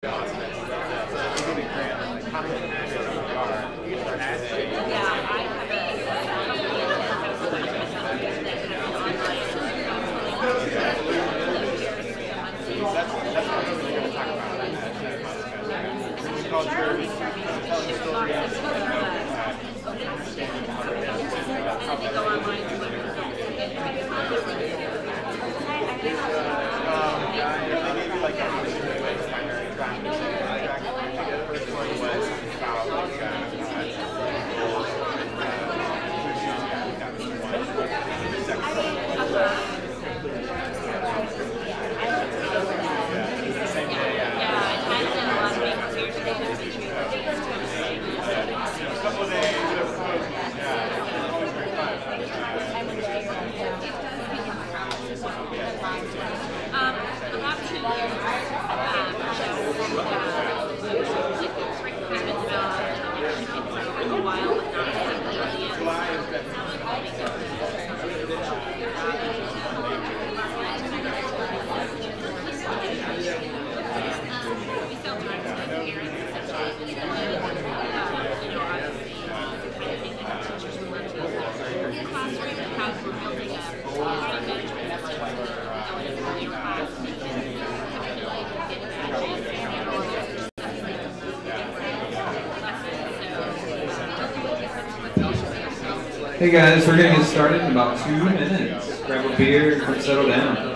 Hey guys, we're going to get started in about 2 minutes. Grab a beer and come settle down.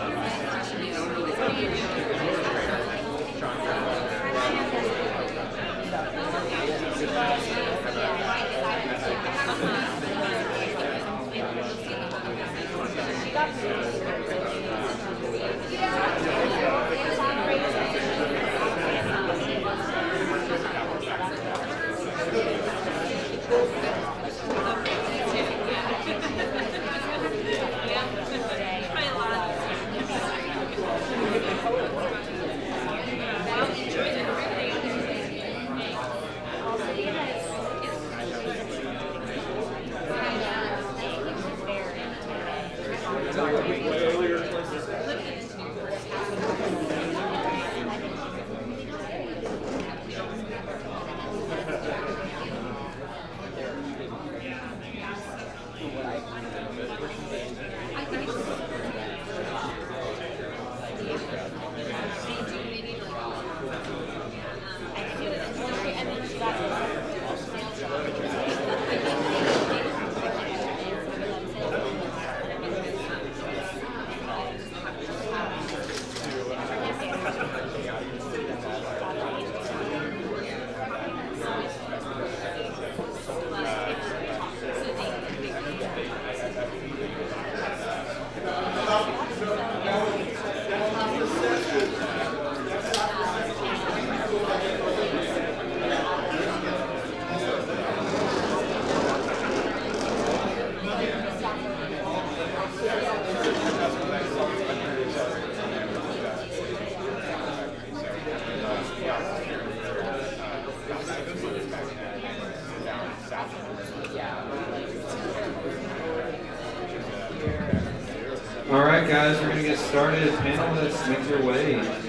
All right, guys, we're going to get started. Panelists, make your way.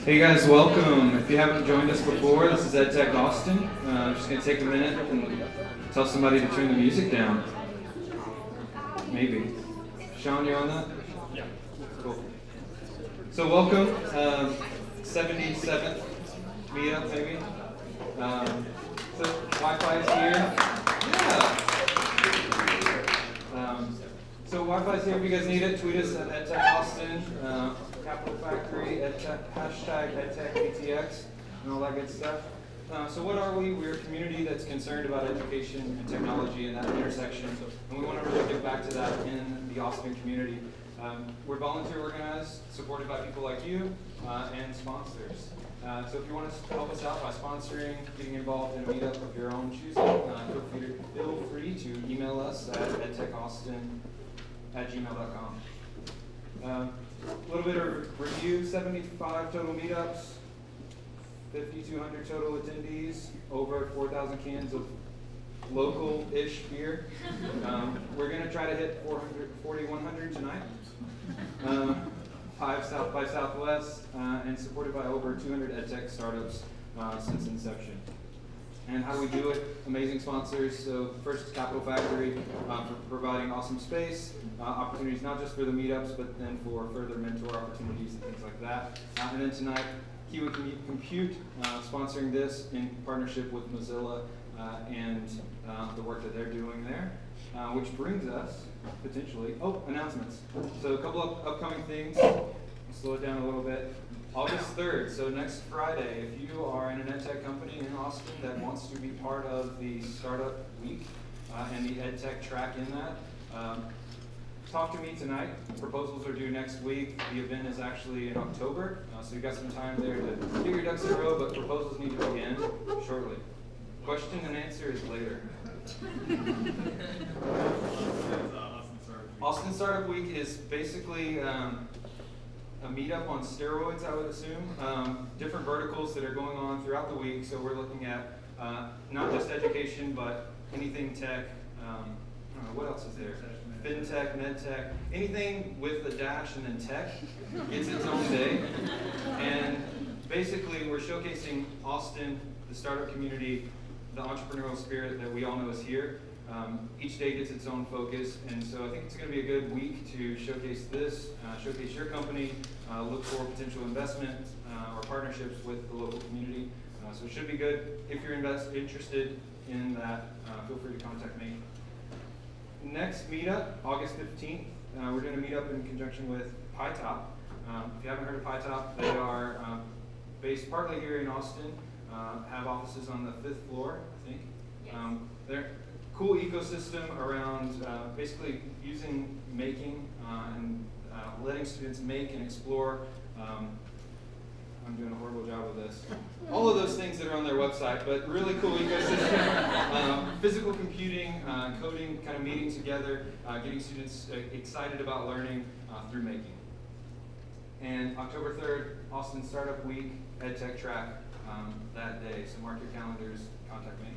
Hey guys, welcome. If you haven't joined us before, this is EdTech Austin. I'm just going to take a minute and tell somebody to turn the music down. Maybe. Sean, you on that? Yeah. Cool. So welcome, 77th meetup maybe. So Wi-Fi is here. Yeah. So Wi-Fi's here if you guys need it. Tweet us at EdTech Austin, Capital Factory, EdTech, hashtag EdTech and all that good stuff. So what are we? We're a community that's concerned about education and technology and that intersection, and we want to really give back to that in the Austin community. We're volunteer organized, supported by people like you, and sponsors. So if you want to help us out by sponsoring, getting involved in a meetup of your own choosing, feel free to email us at edtechaustin@gmail.com. A little bit of review: 75 total meetups, 5,200 total attendees, over 4,000 cans of local-ish beer. We're going to try to hit 4,100 tonight. 5 South by Southwest, and supported by over 200 EdTech startups since inception. And how do we do it? Amazing sponsors. So first, Capital Factory for providing awesome space, opportunities not just for the meetups, but then for further mentor opportunities and things like that. And then tonight, Kiwi Compute sponsoring this in partnership with Mozilla and the work that they're doing there. Which brings us, potentially, announcements. So a couple of upcoming things. I'll slow it down a little bit. August 3rd, so next Friday, if you are in an EdTech company in Austin that wants to be part of the Startup Week and the EdTech track in that, talk to me tonight. Proposals are due next week. The event is actually in October, so you've got some time there to get your ducks in a row, but proposals need to be in shortly. Question and answer is later. Austin Startup Week is basically a meetup on steroids, I would assume. Different verticals that are going on throughout the week. So we're looking at not just education, but anything tech. I don't know, what else is there? FinTech, MedTech, anything with a dash and then tech gets its own day. And basically we're showcasing Austin, the startup community, the entrepreneurial spirit that we all know is here. Each day gets its own focus, and so I think it's going to be a good week to showcase this, showcase your company, look for potential investment or partnerships with the local community. So it should be good. If you're interested in that, feel free to contact me. Next meetup, August 15th, we're doing a meetup in conjunction with PyTop. If you haven't heard of PyTop, they are based partly here in Austin, have offices on the 5th floor, I think. Yes. They're cool ecosystem around basically using making and letting students make and explore. I'm doing a horrible job of this. All of those things that are on their website, but really cool ecosystem. Physical computing, coding, kind of meeting together, getting students excited about learning through making. And October 3rd, Austin Startup Week, EdTech track that day. So mark your calendars, contact me.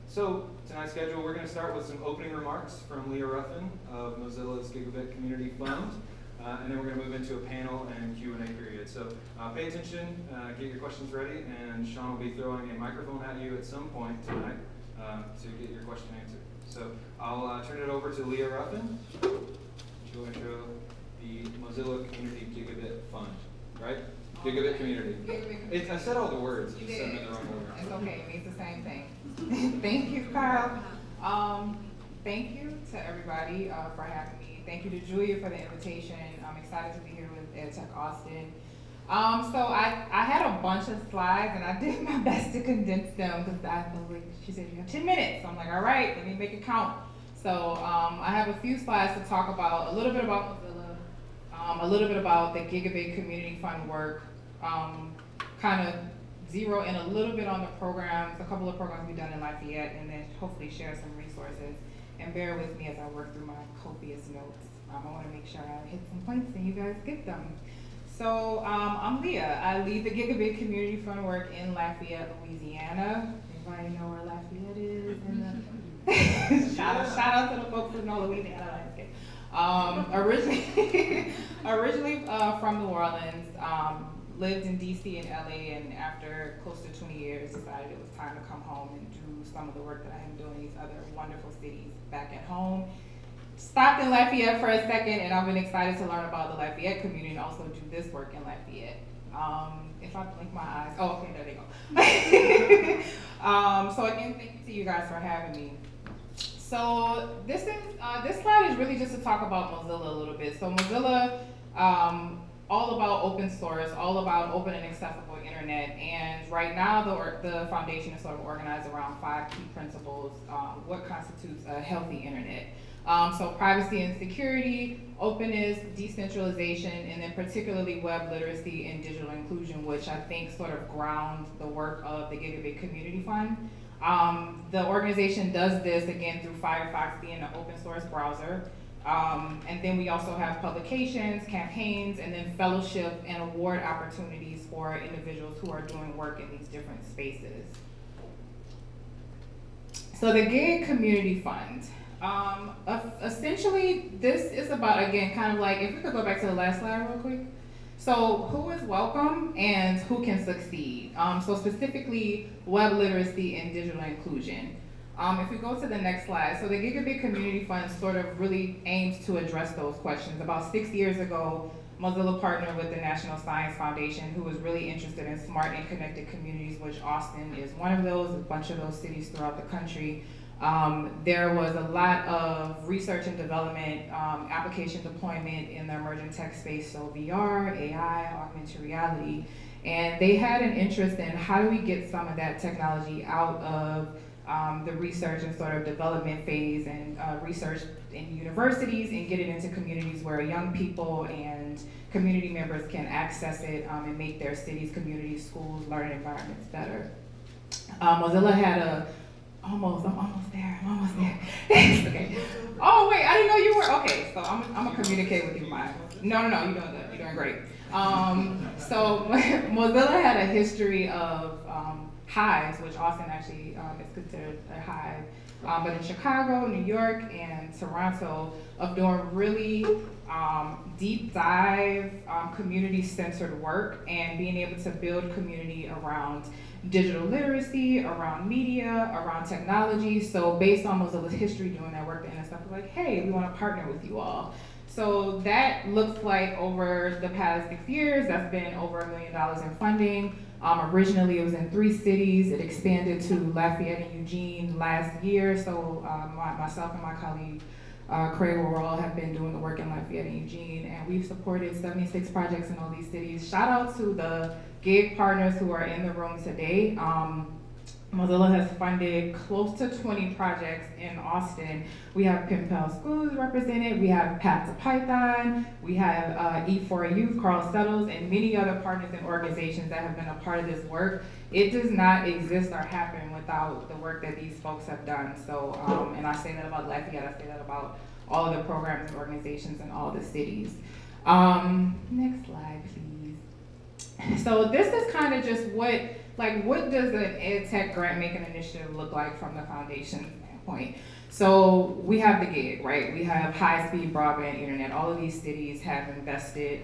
So tonight's schedule, we're going to start with some opening remarks from Leah Ruffin of Mozilla's Gigabit Community Fund. And then we're going to move into a panel and Q&A period. So pay attention, get your questions ready, and Sean will be throwing a microphone at you at some point tonight to get your question answered. So I'll turn it over to Leah Ruffin. She'll intro the Mozilla Community Gigabit Fund, right? Gigabit Community. I said all the words, I just said them in the wrong order. It's okay, it means the same thing. Thank you, Kyle. Thank you to everybody for having me. Thank you to Julia for the invitation. I'm excited to be here with EdTech Austin. So I had a bunch of slides and I did my best to condense them because I feel like she said you have 10 minutes. So I'm like, all right, let me make it count. So I have a few slides to talk about, a little bit about Mozilla, a little bit about the Gigabit Community Fund work, kind of zero in a little bit on the programs, a couple of programs we've done in Lafayette, and then hopefully share some resources. And bear with me as I work through my copious notes. I want to make sure I hit some points and you guys get them. So I'm Leah. I lead the Gigabit Community Fund work in Lafayette, Louisiana. Anybody know where Lafayette is? Shout out to the folks who know Louisiana. Originally from New Orleans, lived in DC and LA, and after close to 20 years decided it was time to come home and do some of the work that I am doing in these other wonderful cities back at home. Stopped in Lafayette for a second, and I've been excited to learn about the Lafayette community and also do this work in Lafayette. If I blink my eyes, oh, okay, there they go. So again, thank you to you guys for having me. So this slide is really just to talk about Mozilla a little bit. So Mozilla, all about open source, all about open and accessible internet. And right now, the foundation is sort of organized around 5 key principles. What constitutes a healthy internet? So privacy and security, openness, decentralization, and then particularly web literacy and digital inclusion, which I think sort of grounds the work of the Gigabit Community Fund. The organization does this, again, through Firefox being an open source browser. And then we also have publications, campaigns, and then fellowship and award opportunities for individuals who are doing work in these different spaces. So the Gig Community Fund. Essentially, this is about, again, kind of like, if we could go back to the last slide real quick. So who is welcome and who can succeed? So specifically, web literacy and digital inclusion. If we go to the next slide, so the Gigabit Community Fund sort of really aims to address those questions. About 6 years ago, Mozilla partnered with the National Science Foundation, who was really interested in smart and connected communities, which Austin is one of those, a bunch of those cities throughout the country. There was a lot of research and development, application deployment in the emerging tech space, so VR, AI, augmented reality, and they had an interest in how do we get some of that technology out of the research and sort of development phase and research in universities and get it into communities where young people and community members can access it and make their cities, communities, schools, learning environments better. Mozilla had I'm almost there. Okay. Oh wait, I didn't know you were, okay, so I'm gonna communicate with you, Maya. No, you're doing good, you're doing great. So Mozilla had a history of hives, which Austin actually is considered a hive, but in Chicago, New York, and Toronto, of doing really deep dive, community-centered work and being able to build community around digital literacy, around media, around technology. So based on Mozilla's history doing that work, and stuff, we're like, hey, we want to partner with you all. So that looks like over the past 6 years, that's been over $1 million in funding. Originally it was in 3 cities. It expanded to Lafayette and Eugene last year. So myself and my colleague, Craig Worrell, have been doing the work in Lafayette and Eugene, and we've supported 76 projects in all these cities. Shout out to the gig partners who are in the room today. Mozilla has funded close to 20 projects in Austin. We have Penn Pal Schools represented, we have Path to Python, we have E4 Youth, Carl Settles, and many other partners and organizations that have been a part of this work. It does not exist or happen without the work that these folks have done. So, and I say that about Lafayette, I say that about all of the programs and organizations in all the cities. Next slide, please. So this is kind of just what does an EdTech grant making initiative look like from the foundation standpoint? So we have the gig, right? We have high-speed broadband internet. All of these cities have invested,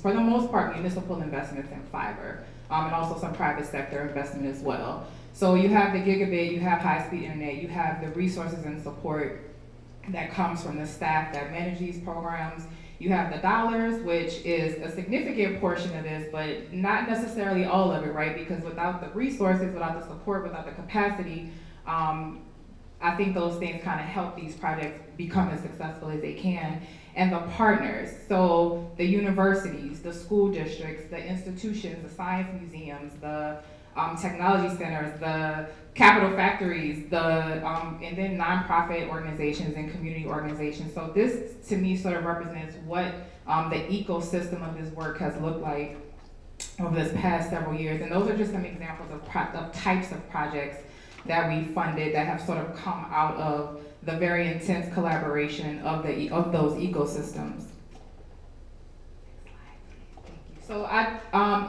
for the most part, municipal investments in fiber, and also some private sector investment as well. So you have the gigabit, you have high-speed internet, you have the resources and support that comes from the staff that manage these programs. You have the dollars, which is a significant portion of this, but not necessarily all of it, right? Because without the resources, without the support, without the capacity, I think those things kind of help these projects become as successful as they can. And the partners, so the universities, the school districts, the institutions, the science museums, the technology centers, the capital factories, and then nonprofit organizations and community organizations. So this, to me, sort of represents what the ecosystem of this work has looked like over this past several years. And those are just some examples of types of projects that we funded that have sort of come out of the very intense collaboration of those ecosystems. So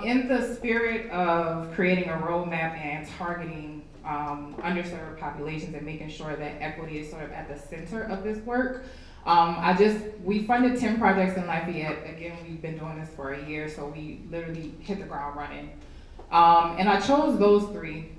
in the spirit of creating a roadmap and targeting underserved populations and making sure that equity is sort of at the center of this work, we funded 10 projects in Lafayette. Again, we've been doing this for a year, so we literally hit the ground running. And I chose those 3.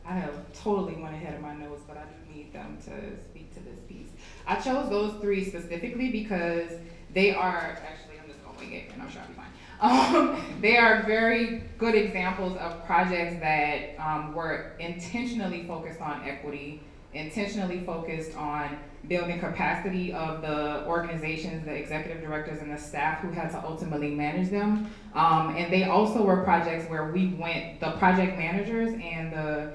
I have totally went ahead of my notes, but I do need them to speak to this piece. I chose those 3 specifically because they are, actually I'm just gonna wing it and I'm sure I'll be fine. They are very good examples of projects that were intentionally focused on equity intentionally focused on building capacity of the organizations, the executive directors, and the staff who had to ultimately manage them. And they also were projects where the project managers and the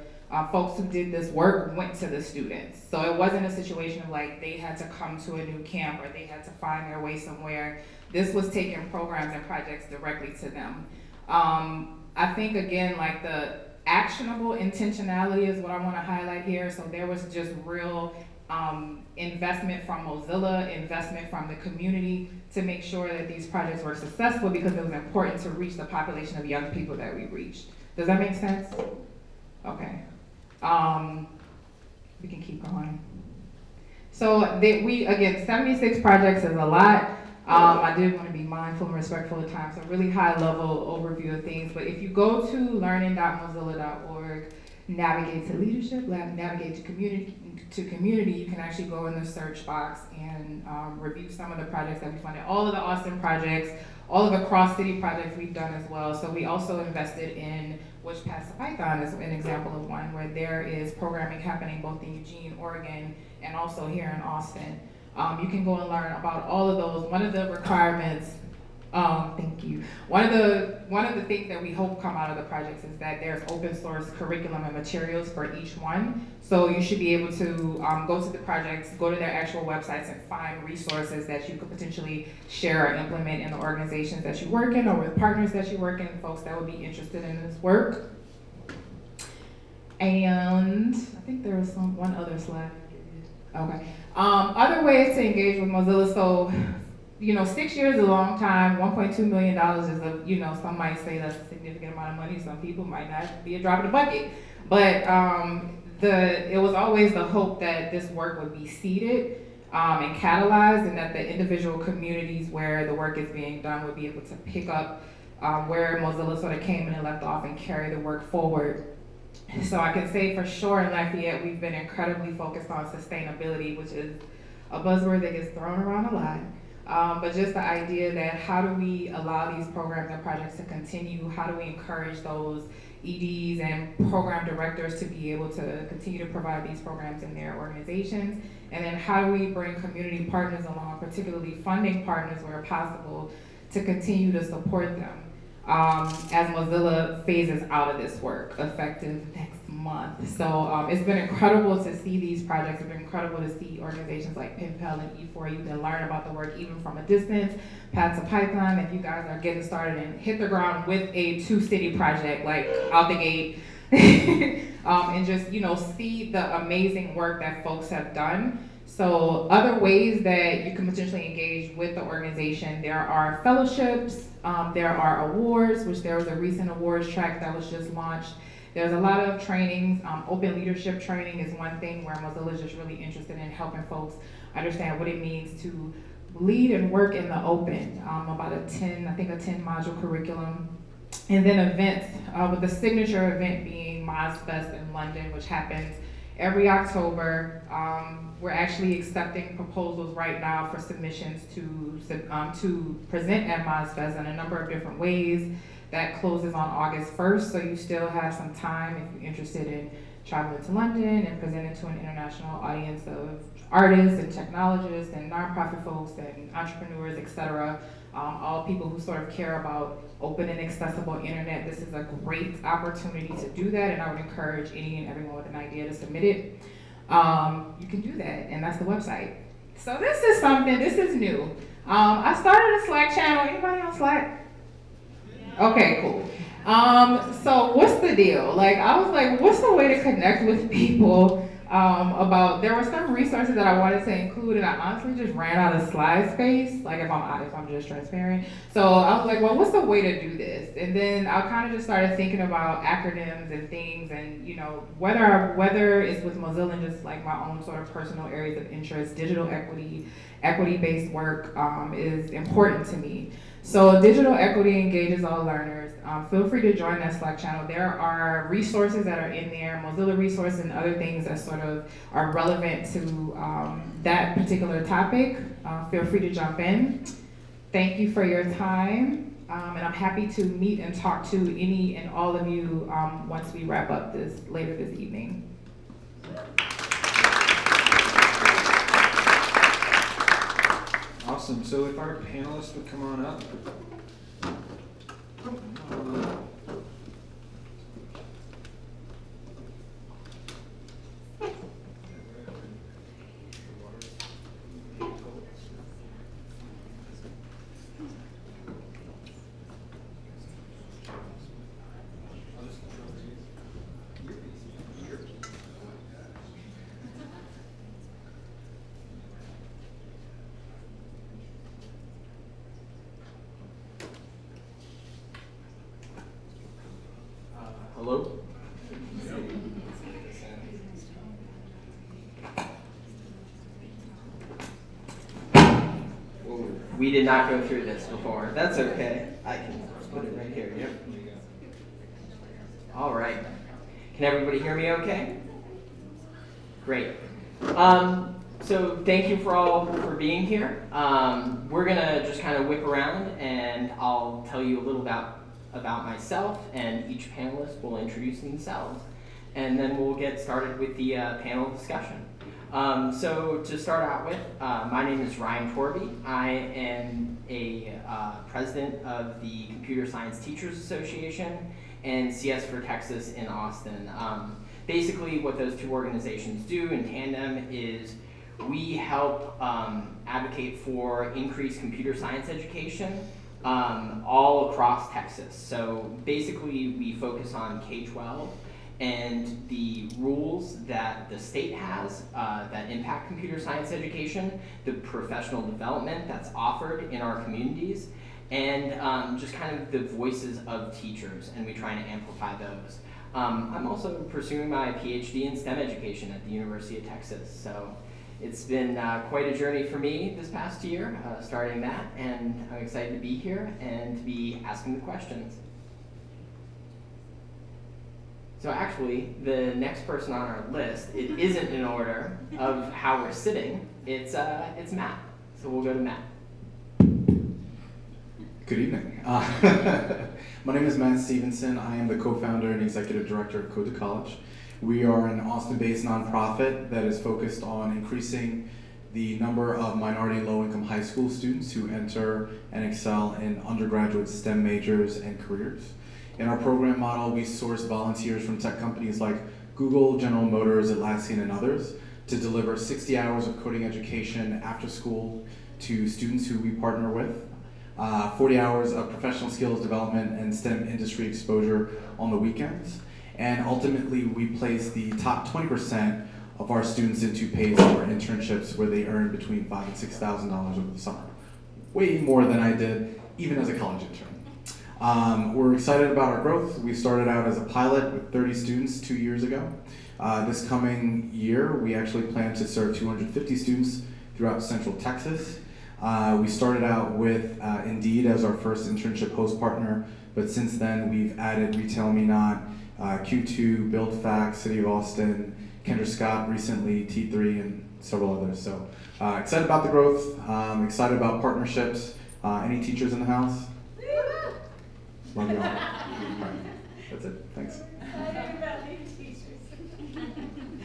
folks who did this work went to the students. So it wasn't a situation of like they had to come to a new camp or they had to find their way somewhere. This was taking programs and projects directly to them. I think again, like the actionable intentionality is what I want to highlight here. So there was just real investment from Mozilla, investment from the community to make sure that these projects were successful because it was important to reach the population of young people that we reached. Does that make sense? Okay. We can keep going. So again, 76 projects is a lot. I did want to be mindful and respectful of time, so really high level overview of things. But if you go to learning.mozilla.org, navigate to leadership, navigate to community, you can actually go in the search box and review some of the projects that we funded. All of the Austin projects, all of the cross-city projects we've done as well. So we also invested in Which Paths to Python is an example of one where there is programming happening both in Eugene, Oregon, and also here in Austin. You can go and learn about all of those. One of the requirements, thank you. One of the things that we hope come out of the projects is that there's open source curriculum and materials for each one. So you should be able to go to the projects, go to their actual websites and find resources that you could potentially share or implement in the organizations that you work in or with partners that you work in, folks that would be interested in this work. And I think there was one other slide. Okay. Other ways to engage with Mozilla. So, 6 years is a long time. $1.2 million is some might say that's a significant amount of money. Some people might not be a drop in the bucket. But it was always the hope that this work would be seeded and catalyzed, and that the individual communities where the work is being done would be able to pick up where Mozilla sort of came in and left off and carry the work forward. So I can say for sure in Lafayette, we've been incredibly focused on sustainability, which is a buzzword that gets thrown around a lot. But just the idea that how do we allow these programs and projects to continue? How do we encourage those EDs and program directors to be able to continue to provide these programs in their organizations? And then how do we bring community partners along, particularly funding partners where possible, to continue to support them? As Mozilla phases out of this work, effective next month. So it's been incredible to see these projects. It's been incredible to see organizations like PenPal and E4. You can learn about the work even from a distance. Paths to Python, if you guys are getting started and hit the ground with a two-city project, like out the gate, and just see the amazing work that folks have done. So other ways that you can potentially engage with the organization, there are fellowships, there are awards, which there was a recent awards track that was just launched. There's a lot of trainings. Open leadership training is one thing where Mozilla is just really interested in helping folks understand what it means to lead and work in the open, about a 10 module curriculum. And then events, with the signature event being MozFest in London, which happens every October. We're actually accepting proposals right now for submissions to present at MozFest in a number of different ways. That closes on August 1st, so you still have some time if you're interested in traveling to London and presenting to an international audience of artists and technologists and nonprofit folks and entrepreneurs, etc. All people who sort of care about open and accessible internet. This is a great opportunity to do that, and I would encourage any and everyone with an idea to submit it. You can do that, and that's the website. So this is new. I started a Slack channel. Anybody on Slack? Yeah. Okay, cool. So what's the deal? I was like, what's the way to connect with people there were some resources that I wanted to include, and I honestly just ran out of slide space, if I'm just transparent. So I was like, well, what's the way to do this? And then I kind of just started thinking about acronyms and things, and whether it's with Mozilla and just my own sort of personal areas of interest, digital equity-based work is important to me. So digital equity engages all learners. Feel free to join that Slack channel. There are resources that are in there, Mozilla resources and other things that sort of are relevant to that particular topic. Feel free to jump in. Thank you for your time. And I'm happy to meet and talk to any and all of you once we wrap up later this evening. Awesome. So if our panelists would come on up. Hello? We did not go through this before. That's okay. I can put it right here. Yep. All right. Can everybody hear me okay? Great. So thank you for being here. We're going to just kind of whip around and I'll tell you a little about myself, and each panelist will introduce themselves. And then we'll get started with the panel discussion. So to start out with, my name is Ryan Torby. I am a president of the Computer Science Teachers Association and CS for Texas in Austin. Basically what those two organizations do in tandem is we help advocate for increased computer science education all across Texas. So basically we focus on K-12 and the rules that the state has that impact computer science education, the professional development that's offered in our communities, and just kind of the voices of teachers, and we try to amplify those. I'm also pursuing my PhD in STEM education at the University of Texas, so it's been quite a journey for me this past year, starting that, and I'm excited to be here and to be asking the questions. So actually, the next person on our list, it isn't in order of how we're sitting, it's Matt. So we'll go to Matt. Good evening. My name is Matt Stevenson. I am the co-founder and executive director of Code to College. We are an Austin-based nonprofit that is focused on increasing the number of minority and low-income high school students who enter and excel in undergraduate STEM majors and careers. In our program model, we source volunteers from tech companies like Google, General Motors, Atlassian, and others to deliver 60 hours of coding education after school to students who we partner with, 40 hours of professional skills development and STEM industry exposure on the weekends. And ultimately, we place the top 20% of our students into paid summer internships where they earn between $5,000 and $6,000 over the summer. Way more than I did even as a college intern. We're excited about our growth. We started out as a pilot with 30 students 2 years ago. This coming year, we actually plan to serve 250 students throughout Central Texas. We started out with Indeed as our first internship host partner, but since then we've added Retail Me Not, Q2, BuildFact, City of Austin, Kendra Scott recently, T3, and several others. So excited about the growth, excited about partnerships. Any teachers in the house? Love you all. That's it. Thanks.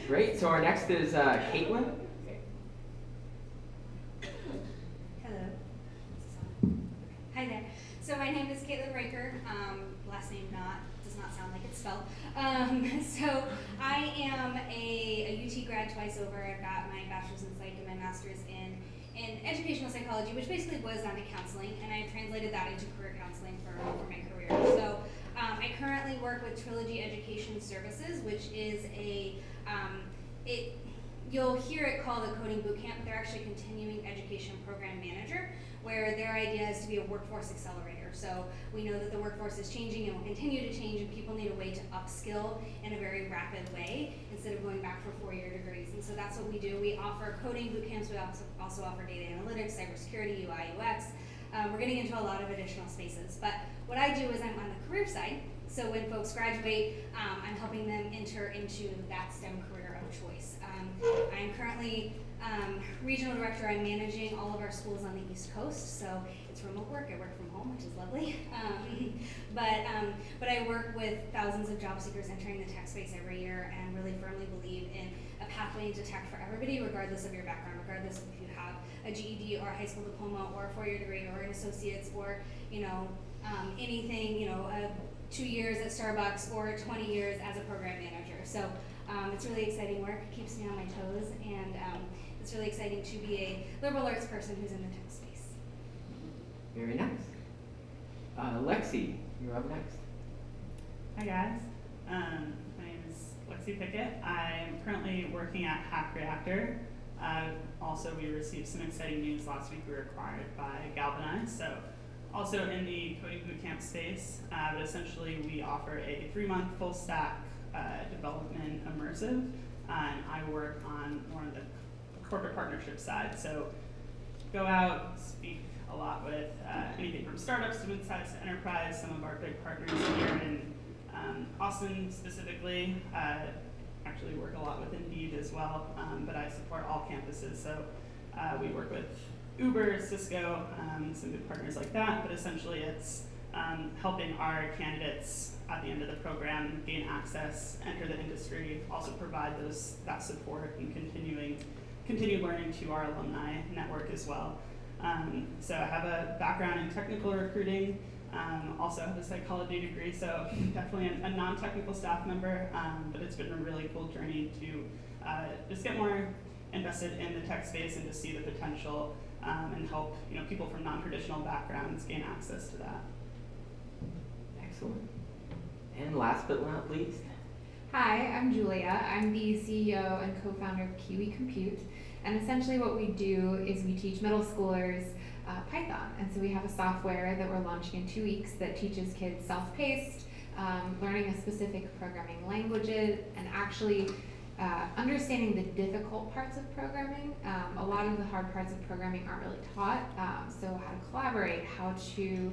Great. So our next is Caitlin. Hello. Hi there. So my name is Caitlin Raker. Last name does not sound like it's spelled. So I am a UT grad twice over. I've got my bachelor's in psych and my master's in educational psychology, which basically boils down to counseling, and I translated that into career counseling for my career. So I currently work with Trilogy Education Services, which is you'll hear it called a coding bootcamp, but they're actually a continuing education program manager, where their idea is to be a workforce accelerator. So we know that the workforce is changing and will continue to change, and people need a way to upskill in a very rapid way instead of going back for 4-year degrees. And so that's what we do. We offer coding bootcamps. We also offer data analytics, cybersecurity, UI, UX. We're getting into a lot of additional spaces. But what I do is I'm on the career side. So when folks graduate, I'm helping them enter into that STEM career of choice. I'm currently regional director. I'm managing all of our schools on the East Coast, so it's remote work. I work from home, which is lovely. But I work with thousands of job seekers entering the tech space every year, and really firmly believe in a pathway into tech for everybody, regardless of your background, regardless of if you have a GED or a high school diploma or a 4-year degree or an associate's or anything, 2 years at Starbucks or 20 years as a program manager. So it's really exciting work. It keeps me on my toes, and it's really exciting to be a liberal arts person who's in the tech space. Very nice. Lexi, you're up next. Hi guys, my name is Lexi Pickett. I'm currently working at Hack Reactor. Also, we received some exciting news last week. We were acquired by Galvanize, so also in the coding bootcamp space, but essentially we offer a 3-month full stack development immersive, and I work on more of the corporate partnership side. So go out, speak a lot with anything from startups to mid-size to enterprise. Some of our big partners here in Austin specifically. Actually work a lot with Indeed as well, but I support all campuses. So we work with Uber, Cisco, some good partners like that, but essentially it's helping our candidates at the end of the program gain access, enter the industry, also provide that support and continue learning to our alumni network as well. So I have a background in technical recruiting, also have a psychology degree, so definitely a non-technical staff member, but it's been a really cool journey to just get more invested in the tech space and to see the potential and help people from non-traditional backgrounds gain access to that. Excellent. And last but not least. Hi, I'm Julia. I'm the CEO and co-founder of Kiwi Compute. And essentially what we do is we teach middle schoolers Python. And so we have a software that we're launching in 2 weeks that teaches kids self-paced, learning a specific programming languages, and actually understanding the difficult parts of programming. A lot of the hard parts of programming aren't really taught. So how to collaborate, how to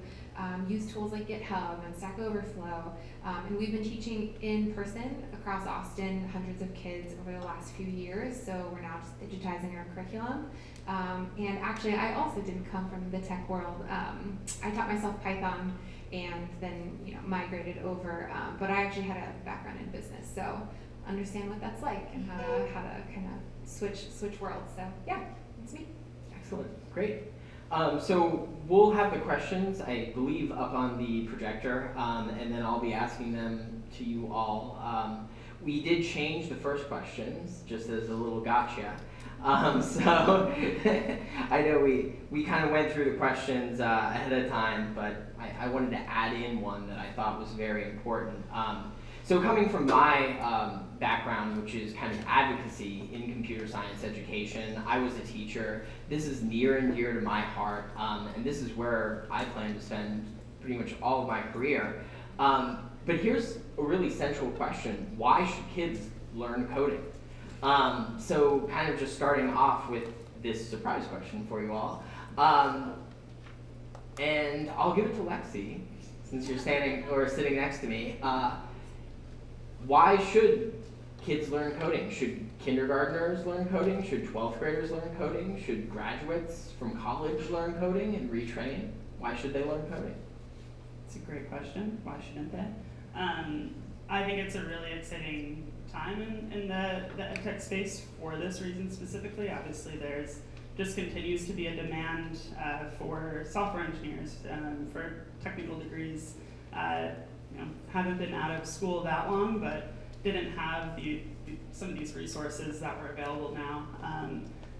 use tools like GitHub and Stack Overflow. And we've been teaching in person across Austin, hundreds of kids over the last few years. So we're now just digitizing our curriculum. And actually, I also didn't come from the tech world. I taught myself Python and then migrated over. But I actually had a background in business, so understand what that's like and how to kind of switch worlds. So yeah, that's me. Excellent, great. So we'll have the questions, I believe, up on the projector, and then I'll be asking them to you all. We did change the first questions, just as a little gotcha. So I know we kind of went through the questions ahead of time, but I wanted to add in one that I thought was very important. So coming from my background, which is kind of advocacy in computer science education, I was a teacher. This is near and dear to my heart, and this is where I plan to spend pretty much all of my career. But here's a really central question. Why should kids learn coding? So kind of just starting off with this surprise question for you all. And I'll give it to Lexi, since you're sitting next to me. Why should kids learn coding? Should kindergartners learn coding? Should 12th graders learn coding? Should graduates from college learn coding and retrain? Why should they learn coding? It's a great question. Why shouldn't they? I think it's a really exciting time in the EdTech space for this reason specifically. Obviously, there's just continues to be a demand for software engineers, for technical degrees. Haven't been out of school that long, but didn't have some of these resources that were available now.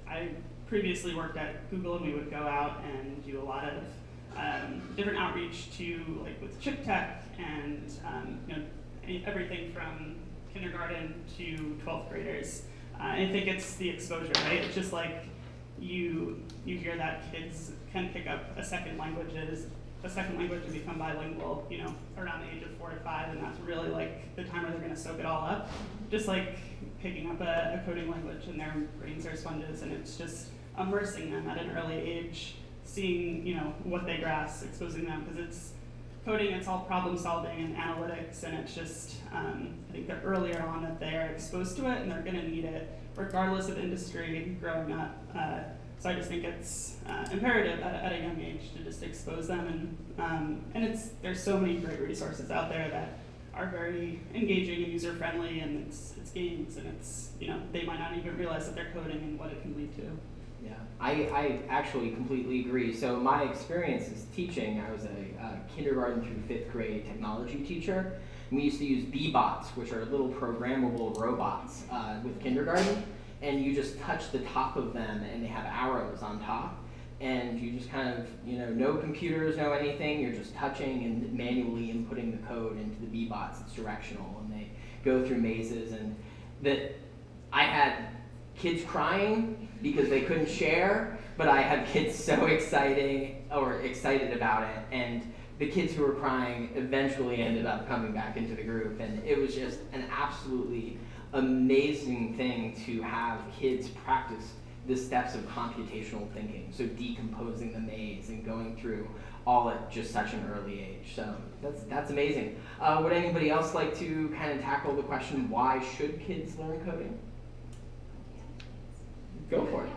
I previously worked at Google, and we would go out and do a lot of different outreach to, like, with chip tech and everything from kindergarten to 12th graders. I think it's the exposure, right? It's just like you hear that kids can pick up a second language and become bilingual, around the age of 4 to 5, and that's really like the time where they're going to soak it all up. Just like picking up a coding language, and their brains are sponges, and it's just immersing them at an early age, seeing what they grasp, exposing them, because coding, it's all problem solving and analytics, and it's just, I think that earlier on that they're exposed to it and they're gonna need it regardless of industry growing up. So I just think it's imperative at a young age to just expose them, and there's so many great resources out there that are very engaging and user friendly, and it's games, and it's, you know, they might not even realize that they're coding and what it can lead to. Yeah, I actually completely agree. So my experience is teaching. I was a kindergarten through 5th grade technology teacher. And we used to use B-bots, which are little programmable robots with kindergarten. And you just touch the top of them and they have arrows on top. And you just kind of, you know, no computers, no anything. You're just touching and manually inputting the code into the B-bots. It's directional, and they go through mazes. And I had kids crying because they couldn't share, but I had kids so excited about it, and the kids who were crying eventually ended up coming back into the group, and it was just an absolutely amazing thing to have kids practice the steps of computational thinking, so decomposing the maze and going through all at just such an early age. So that's amazing. Would anybody else like to kind of tackle the question, why should kids learn coding? Go for it.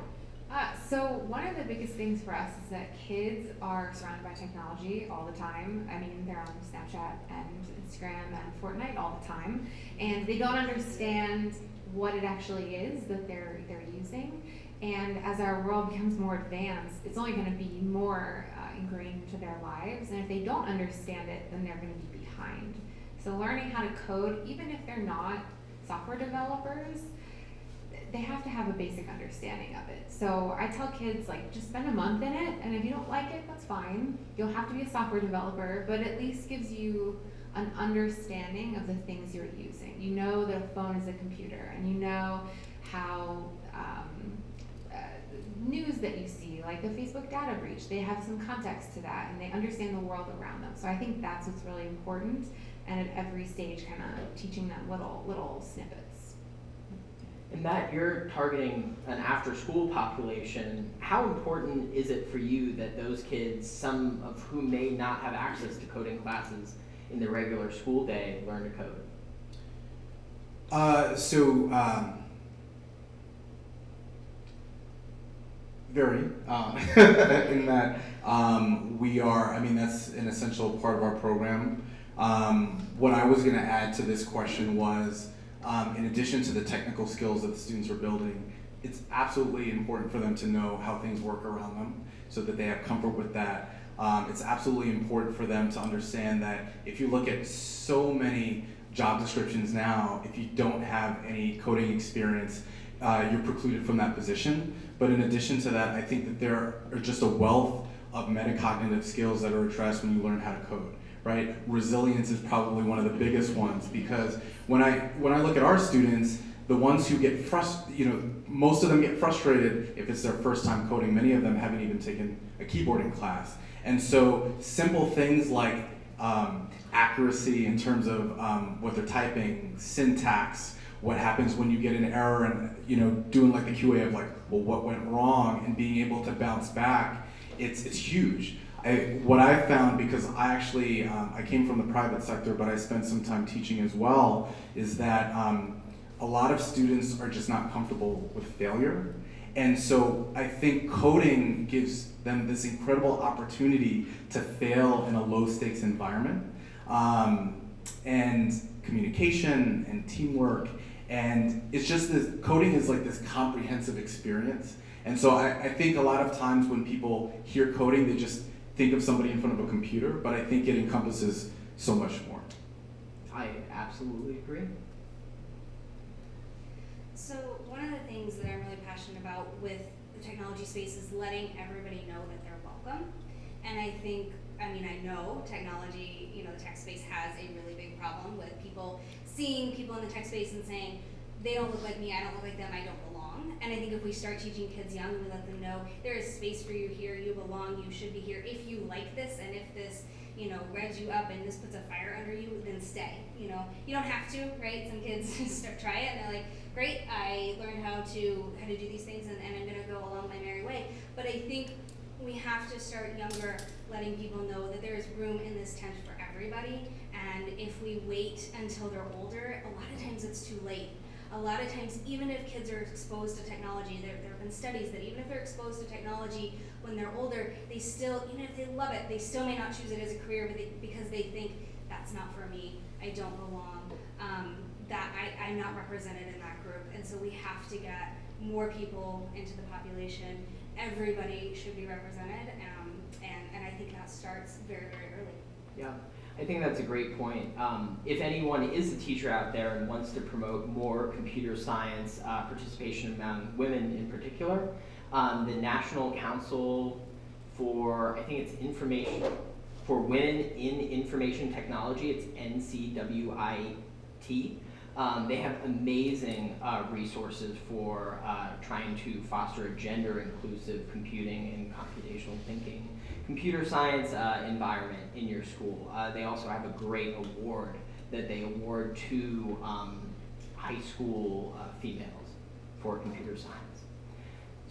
So one of the biggest things for us is that kids are surrounded by technology all the time. I mean, they're on Snapchat and Instagram and Fortnite all the time, and they don't understand what it actually is that they're using. And as our world becomes more advanced, it's only going to be more ingrained into their lives. And if they don't understand it, then they're going to be behind. So learning how to code, even if they're not software developers, they have to have a basic understanding of it. So I tell kids, like, just spend a month in it, and if you don't like it, that's fine. You'll have to be a software developer, but at least gives you an understanding of the things you're using. You know that a phone is a computer, and you know how news that you see, like the Facebook data breach, they have some context to that, and they understand the world around them. So I think that's what's really important, and at every stage kind of teaching them little snippets. And Matt, you're targeting an after-school population. How important is it for you that those kids, some of whom may not have access to coding classes in the regular school day, learn to code? Very, in that we are, I mean, that's an essential part of our program. What I was going to add to this question was, in addition to the technical skills that the students are building, it's absolutely important for them to know how things work around them so that they have comfort with that. It's absolutely important for them to understand that if you look at so many job descriptions now, if you don't have any coding experience, you're precluded from that position. But in addition to that, I think that there are just a wealth of metacognitive skills that are addressed when you learn how to code, right? Resilience is probably one of the biggest ones, because when I look at our students, the ones who get frustrated, most of them get frustrated if it's their first time coding. Many of them haven't even taken a keyboarding class. And so simple things like accuracy in terms of what they're typing, syntax, what happens when you get an error, and doing like the QA of like, well, what went wrong, and being able to bounce back, it's huge. What I found, because I actually, I came from the private sector, but I spent some time teaching as well, is that a lot of students are just not comfortable with failure. And so I think coding gives them this incredible opportunity to fail in a low stakes environment. And communication and teamwork, and it's just this, coding is like this comprehensive experience. And so I think a lot of times when people hear coding, they just think of somebody in front of a computer, but I think it encompasses so much more. I absolutely agree. So one of the things that I'm really passionate about with the technology space is letting everybody know that they're welcome. And I think, I know technology, the tech space has a really big problem with people seeing people in the tech space and saying, they don't look like me, I don't look like them, I don't belong. And I think if we start teaching kids young and we let them know there is space for you here, you belong, you should be here. If you like this, and if this, revs you up and this puts a fire under you, then stay. You don't have to, right? Some kids try it and they're like, great, I learned how to do these things, and I'm gonna go along my merry way. But I think we have to start younger, letting people know that there is room in this tent for everybody, and if we wait until they're older, a lot of times it's too late. A lot of times, even if kids are exposed to technology, there have been studies that even if they're exposed to technology when they're older, they still, even if they love it, they still may not choose it as a career because they think, that's not for me, I don't belong, I'm not represented in that group. And so we have to get more people into the population. Everybody should be represented, and I think that starts very, very early. Yeah, I think that's a great point. If anyone is a teacher out there and wants to promote more computer science participation among women in particular, the National Council for, I think it's Information, for Women in Information Technology, it's NCWIT. They have amazing resources for trying to foster a gender-inclusive computing and computational thinking, computer science environment in your school. They also have a great award that they award to high school females for computer science.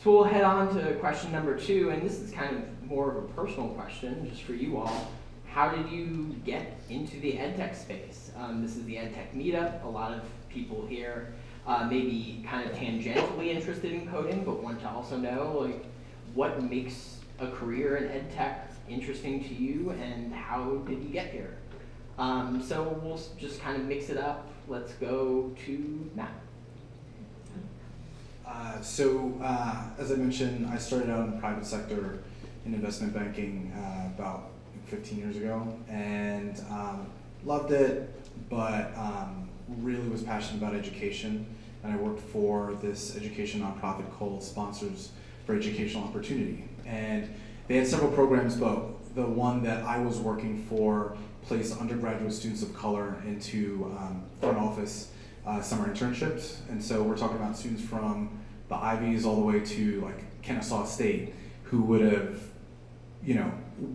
So we'll head on to question number 2, and this is kind of more of a personal question just for you all. How did you get into the EdTech space? This is the EdTech Meetup. A lot of people here may be kind of tangentially interested in coding, but want to also know like what makes a career in EdTech interesting to you, and how did you get here? So we'll just kind of mix it up. Let's go to Matt. As I mentioned, I started out in the private sector in investment banking about 15 years ago, and loved it, but really was passionate about education. And I worked for this education nonprofit called Sponsors for Educational Opportunity. And they had several programs, but the one that I was working for placed undergraduate students of color into front office summer internships. And so we're talking about students from the Ivies all the way to like Kennesaw State, who would have,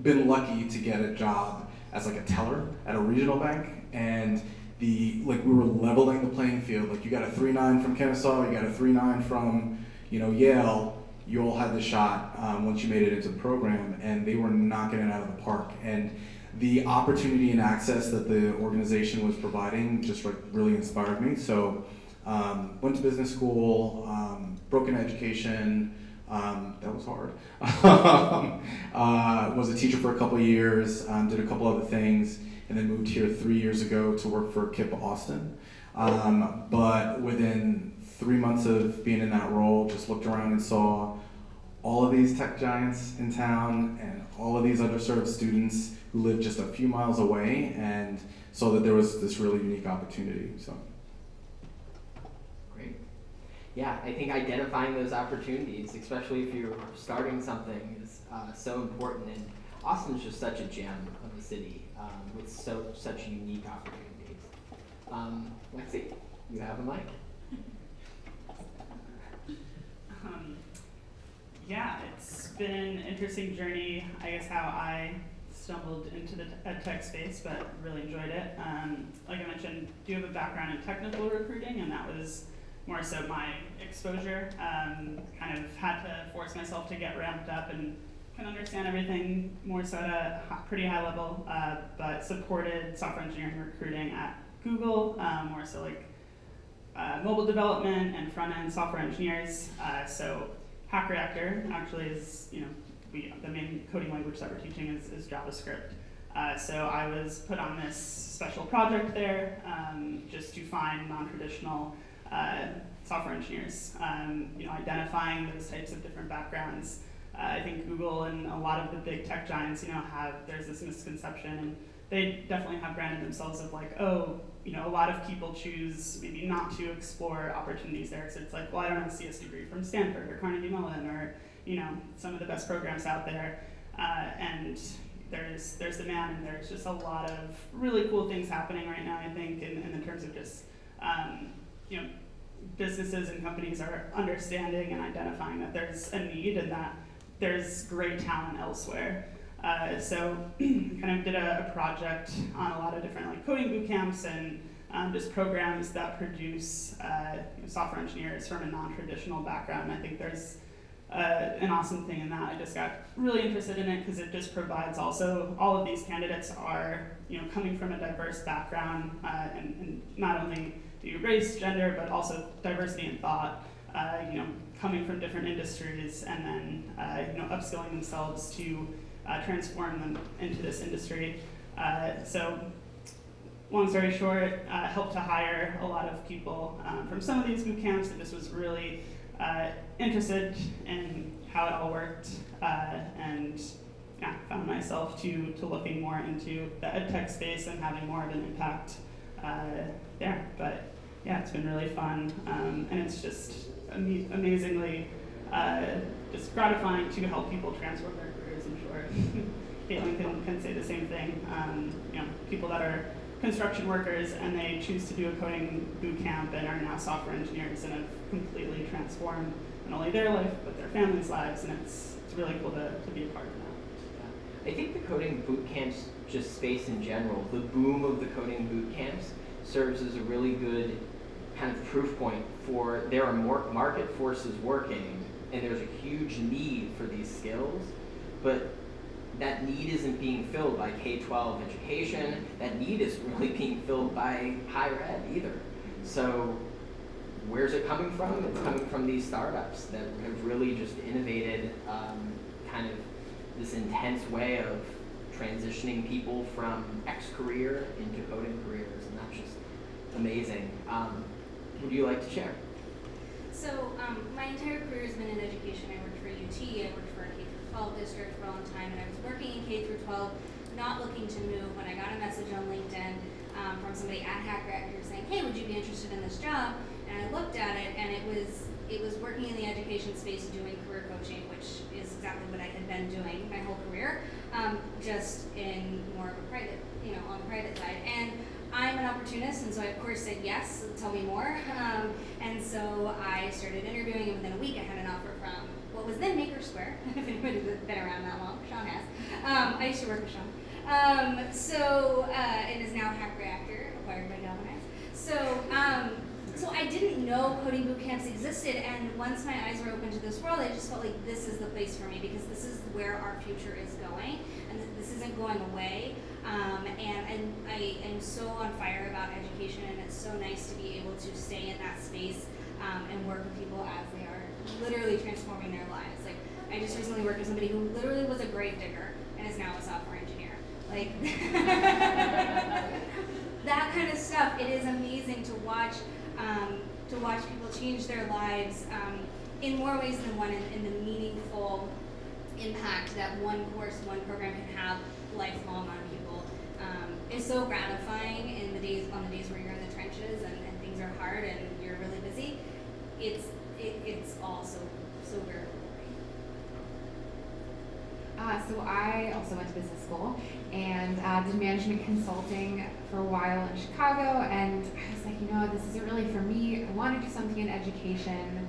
been lucky to get a job as like a teller at a regional bank. And we were leveling the playing field. Like, you got a 3.9 from Kennesaw, you got a 3.9 from Yale, you all had the shot once you made it into the program, and they were knocking it out of the park. And the opportunity and access that the organization was providing just really inspired me. So went to business school, broke into education. That was hard. Was a teacher for a couple of years, did a couple other things, and then moved here 3 years ago to work for KIPP Austin. But within 3 months of being in that role, just looked around and saw all of these tech giants in town and all of these underserved students who lived just a few miles away, and saw that there was this really unique opportunity. So. Great. Yeah, I think identifying those opportunities, especially if you're starting something, is so important. And Austin's just such a gem of a city with such unique opportunities. Lexi, you have a mic. Yeah, it's been an interesting journey, I guess, how I stumbled into the EdTech space, but really enjoyed it. Like I mentioned, do have a background in technical recruiting, and that was more so my exposure. Kind of had to force myself to get ramped up and can understand everything more so at a pretty high level, but supported software engineering recruiting at Google, more so like mobile development and front-end software engineers. So Hack Reactor actually is, the main coding language that we're teaching is JavaScript. So I was put on this special project there just to find non-traditional software engineers, identifying those types of different backgrounds. I think Google and a lot of the big tech giants, there's this misconception, and they definitely have branded themselves of like, oh, a lot of people choose maybe not to explore opportunities there, because it's like, well, I don't have a CS degree from Stanford or Carnegie Mellon or, some of the best programs out there. And there's demand, and there's just a lot of really cool things happening right now, I think, in terms of just, businesses and companies are understanding and identifying that there's a need and that there's great talent elsewhere. So kind of did a project on a lot of different coding boot camps and just programs that produce software engineers from a non-traditional background. I think there's an awesome thing in that. I just got really interested in it because it just provides also, all of these candidates are, coming from a diverse background, and not only do race, gender, but also diversity in thought, coming from different industries, and then, upskilling themselves to transform them into this industry. So long story short, helped to hire a lot of people from some of these boot camps, and just was really interested in how it all worked, and found myself to looking more into the EdTech space and having more of an impact there. But yeah, it's been really fun, and it's just amazingly just gratifying to help people transform their careers, I'm sure. Caitlin can say the same thing. People that are construction workers and they choose to do a coding boot camp and are now software engineers and have completely transformed not only their life but their families' lives, and it's really cool to be a part of that. I think the coding boot camps, just space in general, the boom of the coding boot camps serves as a really good kind of proof point for there are more market forces working and there's a huge need for these skills, but that need isn't being filled by K-12 education. That need isn't really being filled by higher ed either. So where's it coming from? It's coming from these startups that have really just innovated kind of this intense way of transitioning people from X career into coding careers, and that's just amazing. Would you like to share? So my entire career has been in education. I worked for UT, I worked for a K-12 district for a long time, and I was working in K-12, not looking to move, when I got a message on LinkedIn from somebody at Hack Reactor saying, hey, would you be interested in this job? And I looked at it, and it was working in the education space doing career coaching, which is exactly what I had been doing my whole career, just in more of a private, on the private side. And I'm an opportunist, and so I of course said yes, tell me more. And so I started interviewing, and within a week I had an offer from what was then Maker Square, if anybody's been around that long. Sean has. I used to work with Sean. It is now Hack Reactor, acquired by Galvanize. So I didn't know coding boot camps existed, and once my eyes were open to this world, I just felt like this is the place for me, because this is where our future is going, and this isn't going away. And I am so on fire about education, and it's so nice to be able to stay in that space and work with people as they are literally transforming their lives. Like, I just recently worked with somebody who literally was a grave digger and is now a software engineer. Like, that kind of stuff. It is amazing to watch people change their lives in more ways than one, in the meaningful impact that one course, one program can have lifelong on people. It's so gratifying on the days where you're in the trenches and things are hard and you're really busy. It's all so very rewarding. So I also went to business school and did management consulting for a while in Chicago, and I was like, this isn't really for me. I want to do something in education.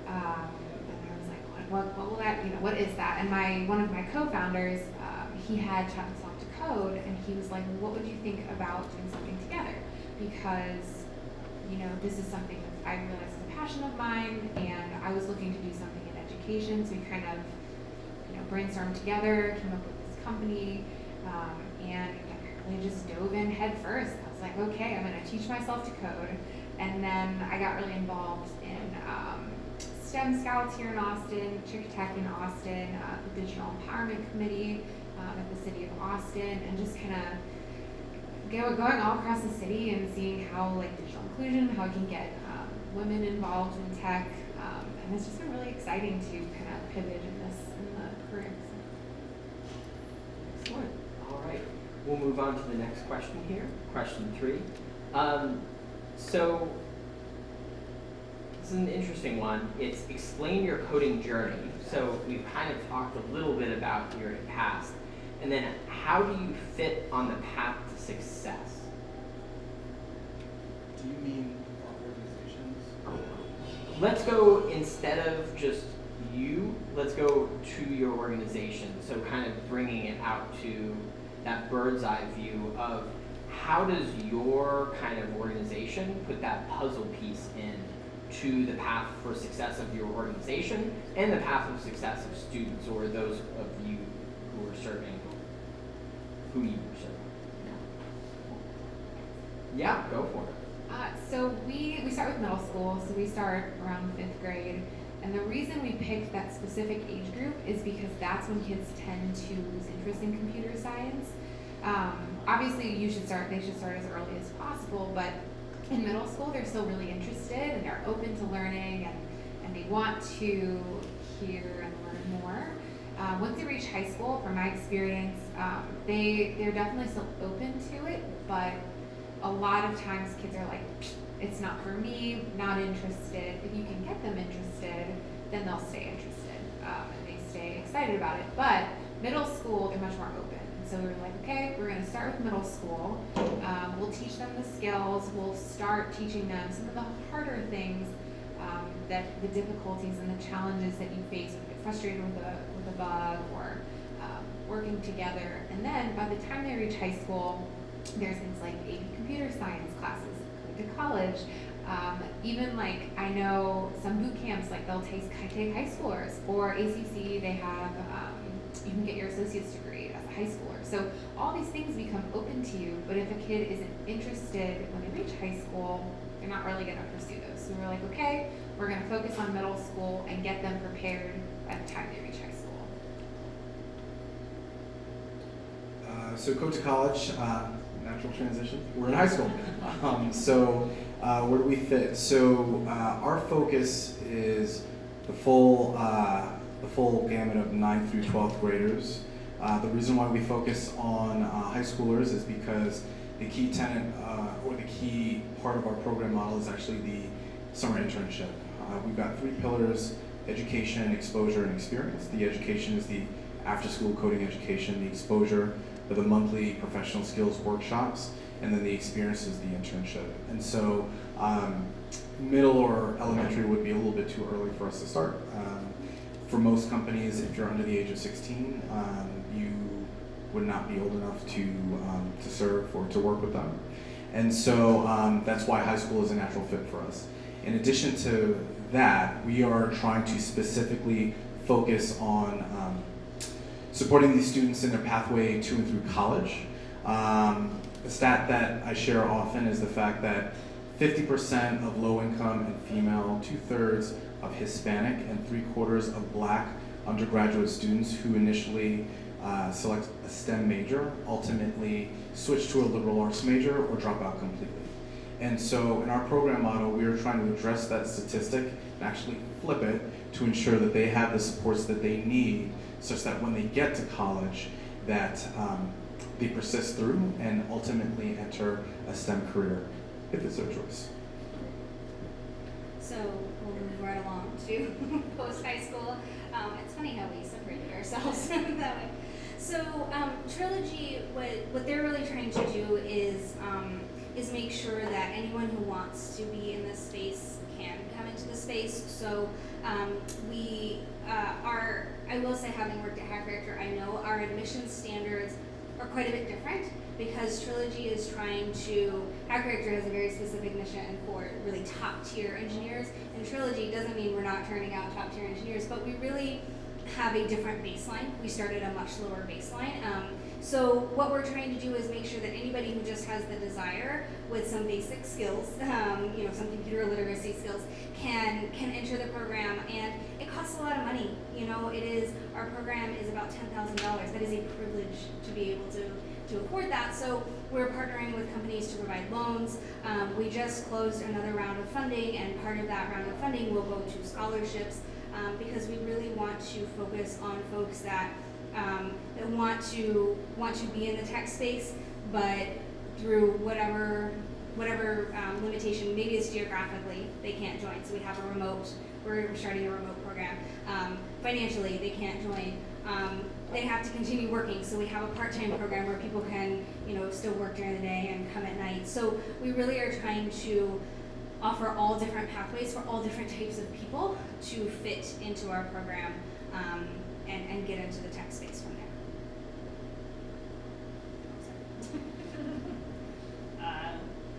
And I was like, what will that, what is that? And one of my co-founders, he had taught himself to code, and he was like, what would you think about doing something together? Because, this is something that I realized is a passion of mine, and I was looking to do something in education, so we kind of, brainstormed together, came up with this company, and I really just dove in head first. I was like, okay, I'm going to teach myself to code. And then I got really involved in STEM Scouts here in Austin, Chick Tech in Austin, the Digital Empowerment Committee at the City of Austin, and just kind of going all across the city and seeing how digital inclusion, how we can get women involved in tech, and it's just been really exciting to kind of pivot in the career. Excellent. All right. We'll move on to the next question here. Question 3. So this is an interesting one. It's explain your coding journey. So we've kind of talked a little bit about your past, and then how do you fit on the path to success? Do you mean organizations? Let's go, instead of just you, let's go to your organization. So kind of bringing it out to that bird's eye view of how does your kind of organization put that puzzle piece in to the path for success of your organization and the path of success of students or those of you who are serving, who you are serving. Yeah, go for it. So we start with middle school, so we start around 5th grade. And the reason we picked that specific age group is because that's when kids tend to lose interest in computer science. Obviously, they should start as early as possible, but in middle school, they're still really interested and they're open to learning and they want to hear and learn more. Once they reach high school, from my experience, they're definitely still open to it, but a lot of times kids are like, it's not for me, not interested. If you can get them interested, then they'll stay interested and they stay excited about it. But middle school, they're much more open. So we were like, okay, we're going to start with middle school. We'll teach them the skills. We'll start teaching them some of the harder things, that the difficulties and the challenges that you face when you get frustrated with a bug or working together. And then by the time they reach high school, there's things like AP Computer Science classes, go to college. Even like I know some boot camps, like they'll take high schoolers, or ACC, they have you can get your associate's degree as a high schooler. So all these things become open to you, but if a kid isn't interested when they reach high school, they're not really going to pursue those. So we're like, okay, we're going to focus on middle school and get them prepared by the time they reach high school. So Code to College, natural transition. We're in high school. Where do we fit? So our focus is the full gamut of 9th through 12th graders. The reason why we focus on high schoolers is because the key tenet or the key part of our program model is actually the summer internship. We've got 3 pillars: education, exposure, and experience. The education is the after-school coding education. The exposure are the monthly professional skills workshops, and then the experience is the internship. And so middle or elementary would be a little bit too early for us to start. For most companies, if you're under the age of 16, you would not be old enough to serve or to work with them. And so that's why high school is a natural fit for us. In addition to that, we are trying to specifically focus on supporting these students in their pathway to and through college. A stat that I share often is the fact that 50% of low-income and female, 2/3 of Hispanic, and 3/4 of Black undergraduate students who initially select a STEM major ultimately switch to a liberal arts major or drop out completely. And so in our program model, we are trying to address that statistic and actually flip it to ensure that they have the supports that they need such that when they get to college, that they persist through and ultimately enter a STEM career, if it's their choice. So we'll move right along to post-high school. It's funny how we separated ourselves that way. So Trilogy, what they're really trying to do is make sure that anyone who wants to be in this space can come into the space. So we are, I will say, having worked at Hack Reactor, I know our admission standards are quite a bit different because Trilogy is trying to, Hack Reactor has a very specific mission for really top tier engineers, and Trilogy doesn't mean we're not turning out top tier engineers, but we really have a different baseline. We started a much lower baseline. So what we're trying to do is make sure that anybody who just has the desire with some basic skills, some computer literacy skills, can enter the program, and it costs a lot of money. Our program is about $10,000. That is a privilege to be able to afford that. So we're partnering with companies to provide loans. We just closed another round of funding, and part of that round of funding will go to scholarships because we really want to focus on folks that want to be in the tech space, but through whatever limitation, maybe it's geographically, they can't join. So we have we're starting a remote program. Financially, they can't join. They have to continue working, so we have a part-time program where people can, still work during the day and come at night. So we really are trying to offer all different pathways for all different types of people to fit into our program and get into the tech space from there.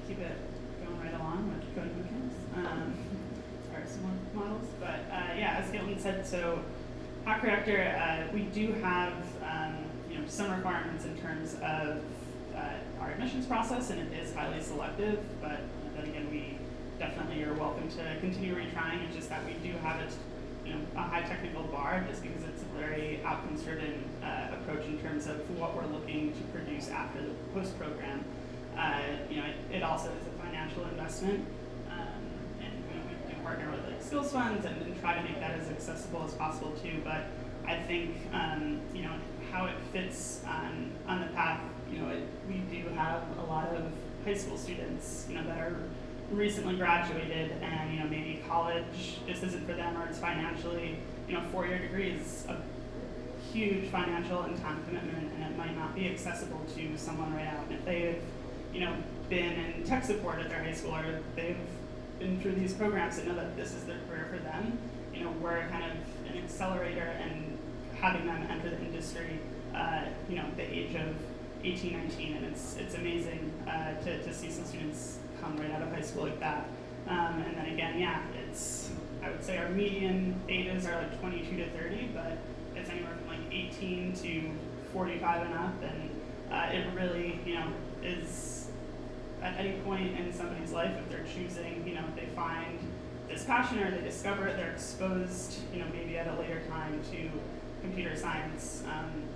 Keep it going right along with coding bootcamps. models. But yeah, as Caitlin said, so Hack Reactor, we do have some requirements in terms of our admissions process, and it is highly selective. But then again, we definitely are welcome to continue retrying. It's just that we do have a high technical bar, just because it's a very outcomes-driven approach in terms of what we're looking to produce after the post-program. It also is a financial investment, and we do partner with like skills funds and try to make that as accessible as possible too. But I think how it fits on the path. We do have a lot of high school students, that are recently graduated, and maybe college just isn't for them, or it's financially, 4-year degree is a huge financial and time commitment, and it might not be accessible to someone right out. And if they've, been in tech support at their high school, or they've been through these programs and know that this is their career for them, we're kind of an accelerator and having them enter the industry, at the age of 18, 19, and it's amazing to see some students come right out of high school like that. And then again, yeah, I would say our median ages are like 22 to 30, but it's anywhere from like 18 to 45 and up, and it really, is at any point in somebody's life, if they're choosing, if they find this passion or they discover it, they're exposed, maybe at a later time to computer science,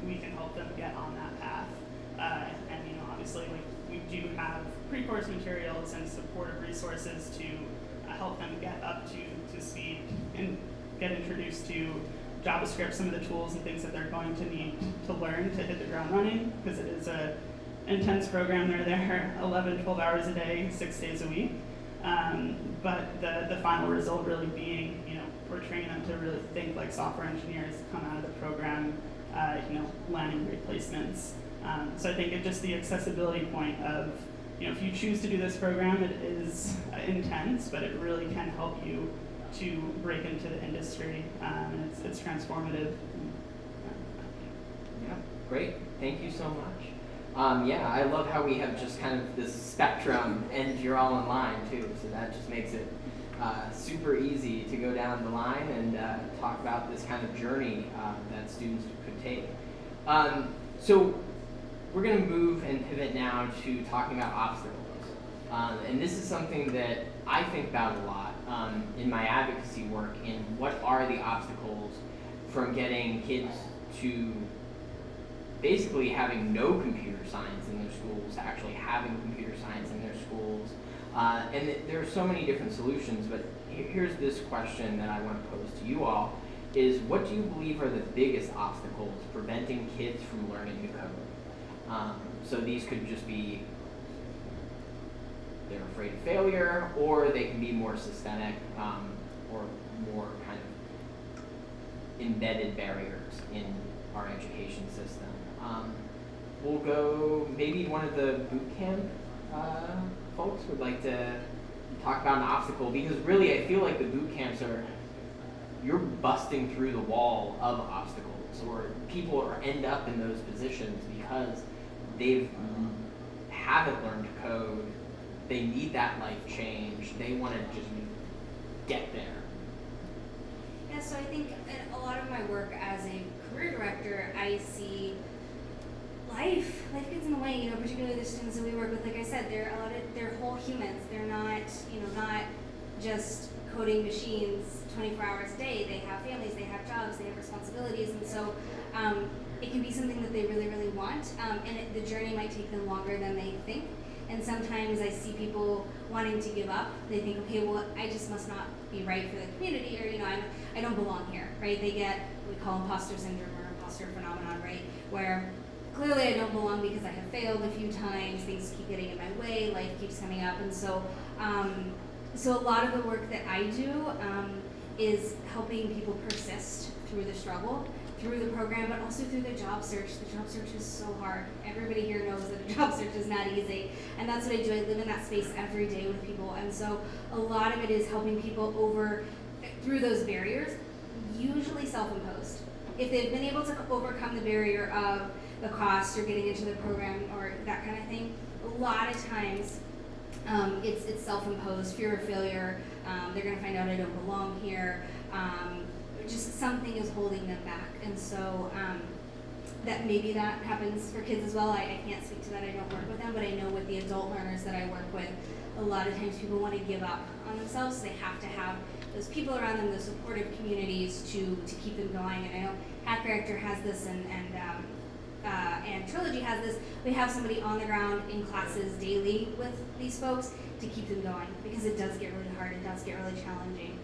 we can help them get on that path. And obviously, we do have pre-course materials and supportive resources to help them get up to speed and get introduced to JavaScript, some of the tools and things that they're going to need to learn to hit the ground running, because it is a intense program. They're there 11, 12 hours a day, 6 days a week. But the final result really being, we're training them to really think like software engineers, come out of the program, landing great placements. So I think it's just the accessibility point of, if you choose to do this program, it is intense, but it really can help you to break into the industry, and it's transformative. Yeah, great. Thank you so much. Yeah, I love how we have just kind of this spectrum, and you're all in line too, so that just makes it super easy to go down the line and talk about this kind of journey that students could take. So we're going to move and pivot now to talking about obstacles. And this is something that I think about a lot in my advocacy work, in what are the obstacles from getting kids to basically having no computer science in their schools to actually having computer science in their schools. And there are so many different solutions, but here's this question that I want to pose to you all, is what do you believe are the biggest obstacles preventing kids from learning to code? So these could just be they're afraid of failure, or they can be more systemic, or more kind of embedded barriers in our education system. We'll go, maybe one of the boot camp folks would like to talk about an obstacle, because really I feel like the boot camps you're busting through the wall of obstacles, or people end up in those positions because they haven't learned to code, they need that life change, they want to just get there. Yeah, so I think in a lot of my work as a career director, I see life gets in the way, particularly the students that we work with. Like I said, they're whole humans. They're not, not just coding machines 24 hours a day. They have families, they have jobs, they have responsibilities, and so it can be something that they really, really want, and the journey might take them longer than they think. And sometimes I see people wanting to give up. They think, okay, well, I just must not be right for the community, or I don't belong here, right? They get what we call imposter syndrome or imposter phenomenon, right? Where clearly I don't belong because I have failed a few times, things keep getting in my way, life keeps coming up, and so so a lot of the work that I do is helping people persist through the struggle, through the program, but also through the job search. The job search is so hard. Everybody here knows that a job search is not easy, and that's what I do. I live in that space every day with people, and so a lot of it is helping people through those barriers, usually self-imposed. If they've been able to overcome the barrier of the cost or getting into the program or that kind of thing, a lot of times It's self-imposed fear of failure. They're going to find out I don't belong here. Just something is holding them back, and so that maybe that happens for kids as well. I can't speak to that. I don't work with them, but I know with the adult learners that I work with, a lot of times people want to give up on themselves. So they have to have those people around them, those supportive communities to keep them going. And I know Hack Reactor has this, and Trilogy has this. We have somebody on the ground in classes daily with these folks to keep them going, because it does get really hard, it does get really challenging.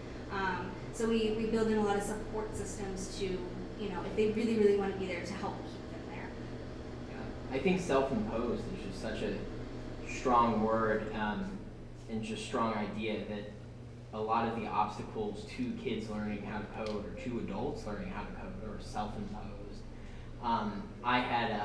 So we build in a lot of support systems to, if they really, really want to be there, to help keep them there. Yeah. I think self-imposed is just such a strong word and just strong idea that a lot of the obstacles to kids learning how to code, or to adults learning how to code, are self-imposed. I had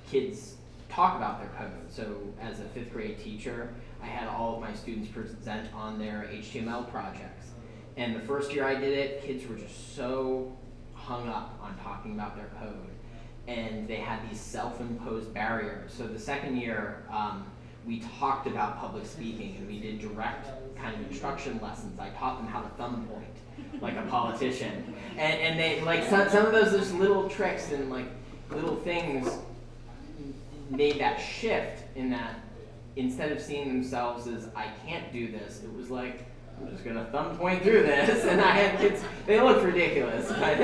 kids talk about their code. So as a 5th grade teacher, I had all of my students present on their HTML projects. And the first year I did it, kids were just so hung up on talking about their code. And they had these self-imposed barriers. So the second year, we talked about public speaking, and we did direct kind of instruction lessons. I taught them how to thumb point like a politician. And they, like, some of those just little tricks and like little things made that shift, in that instead of seeing themselves as, I can't do this, it was like, I'm just gonna thumb point through this. And I had kids, they looked ridiculous, but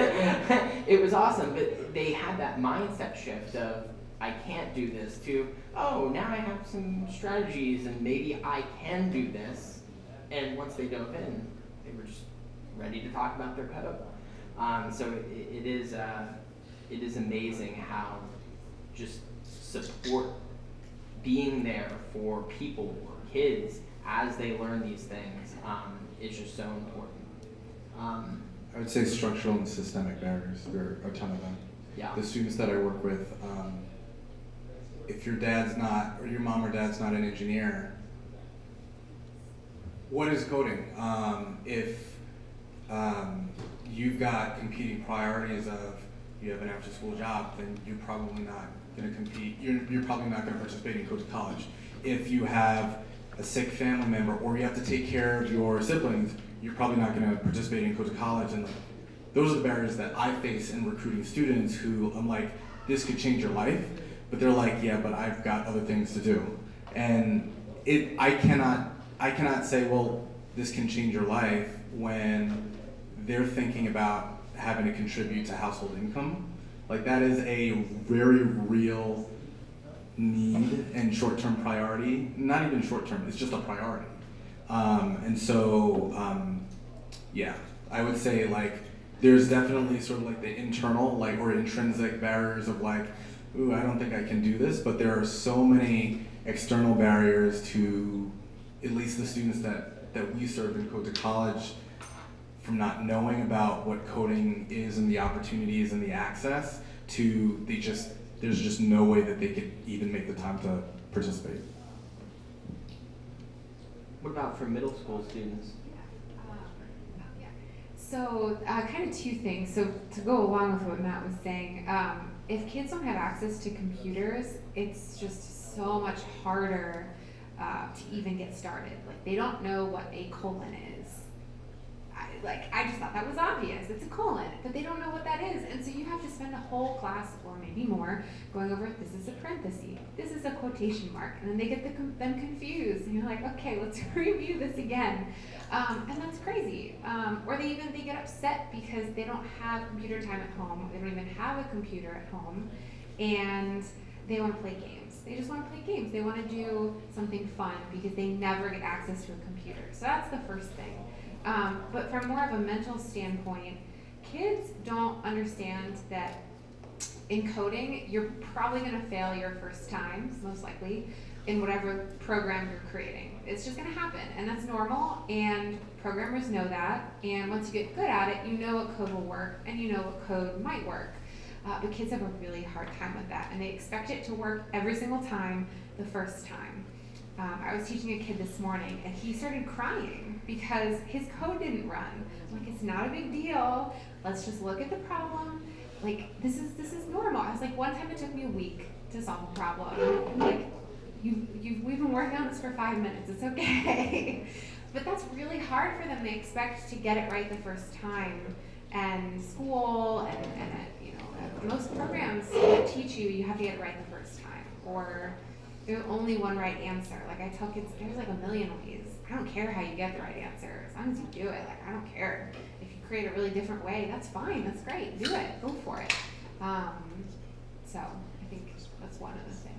it was awesome. But they had that mindset shift of, I can't do this, to, oh, now I have some strategies and maybe I can do this. And once they dove in, they were just ready to talk about their code. So it is amazing how just support, being there for people, for kids, as they learn these things, is just so important. I would say structural and systemic barriers. There are a ton of them. Yeah. The students that I work with, if your dad's not, or your mom or dad's not an engineer, what is coding? If you've got competing priorities of, you have an after-school job, then you're probably not going to compete. You're probably not going to participate in Code to College. If you have a sick family member, or you have to take care of your siblings, you're probably not going to participate in Code to College. And those are the barriers that I face in recruiting students who I'm like, this could change your life, but they're like, yeah, but I've got other things to do. And I cannot say, well, this can change your life, when they're thinking about having to contribute to household income. Like, that is a very real need and short-term priority. Not even short-term, it's just a priority. And so, yeah, I would say, like, there's definitely sort of like the internal, like, or intrinsic barriers of like, ooh, I don't think I can do this, but there are so many external barriers to at least the students that we serve in Code to College, from not knowing about what coding is and the opportunities and the access, to there's just no way that they could even make the time to participate. What about for middle school students? So kind of two things. So to go along with what Matt was saying, if kids don't have access to computers, it's just so much harder to even get started. Like, they don't know what a colon is. I just thought that was obvious. It's a colon, but they don't know what that is. And so you have to spend a whole class, or maybe more, going over, this is a parenthesis, this is a quotation mark, and then they get them confused. And you're like, okay, let's review this again. And that's crazy. Or they get upset because they don't have computer time at home. They don't even have a computer at home, and they want to play games. They just want to play games. They want to do something fun because they never get access to a computer. So that's the first thing. But from more of a mental standpoint, kids don't understand that in coding, you're probably going to fail your first time, most likely, in whatever program you're creating. It's just going to happen, and that's normal, and programmers know that, and once you get good at it, you know what code will work, and you know what code might work. But kids have a really hard time with that, and they expect it to work every single time the first time. I was teaching a kid this morning, and he started crying because his code didn't run. I'm like, it's not a big deal. Let's just look at the problem. Like, this is normal. I was like, one time it took me a week to solve a problem. I'm like, we've been working on this for 5 minutes, it's okay. But that's really hard for them. They expect to get it right the first time. And school and you know, most programs that teach you have to get it right the first time. Or there's only one right answer. Like I tell kids, there's like a million ways. I don't care how you get the right answer, as long as you do it. Like I don't care if you create a really different way. That's fine. That's great. Do it. Go for it. So I think that's one of the things.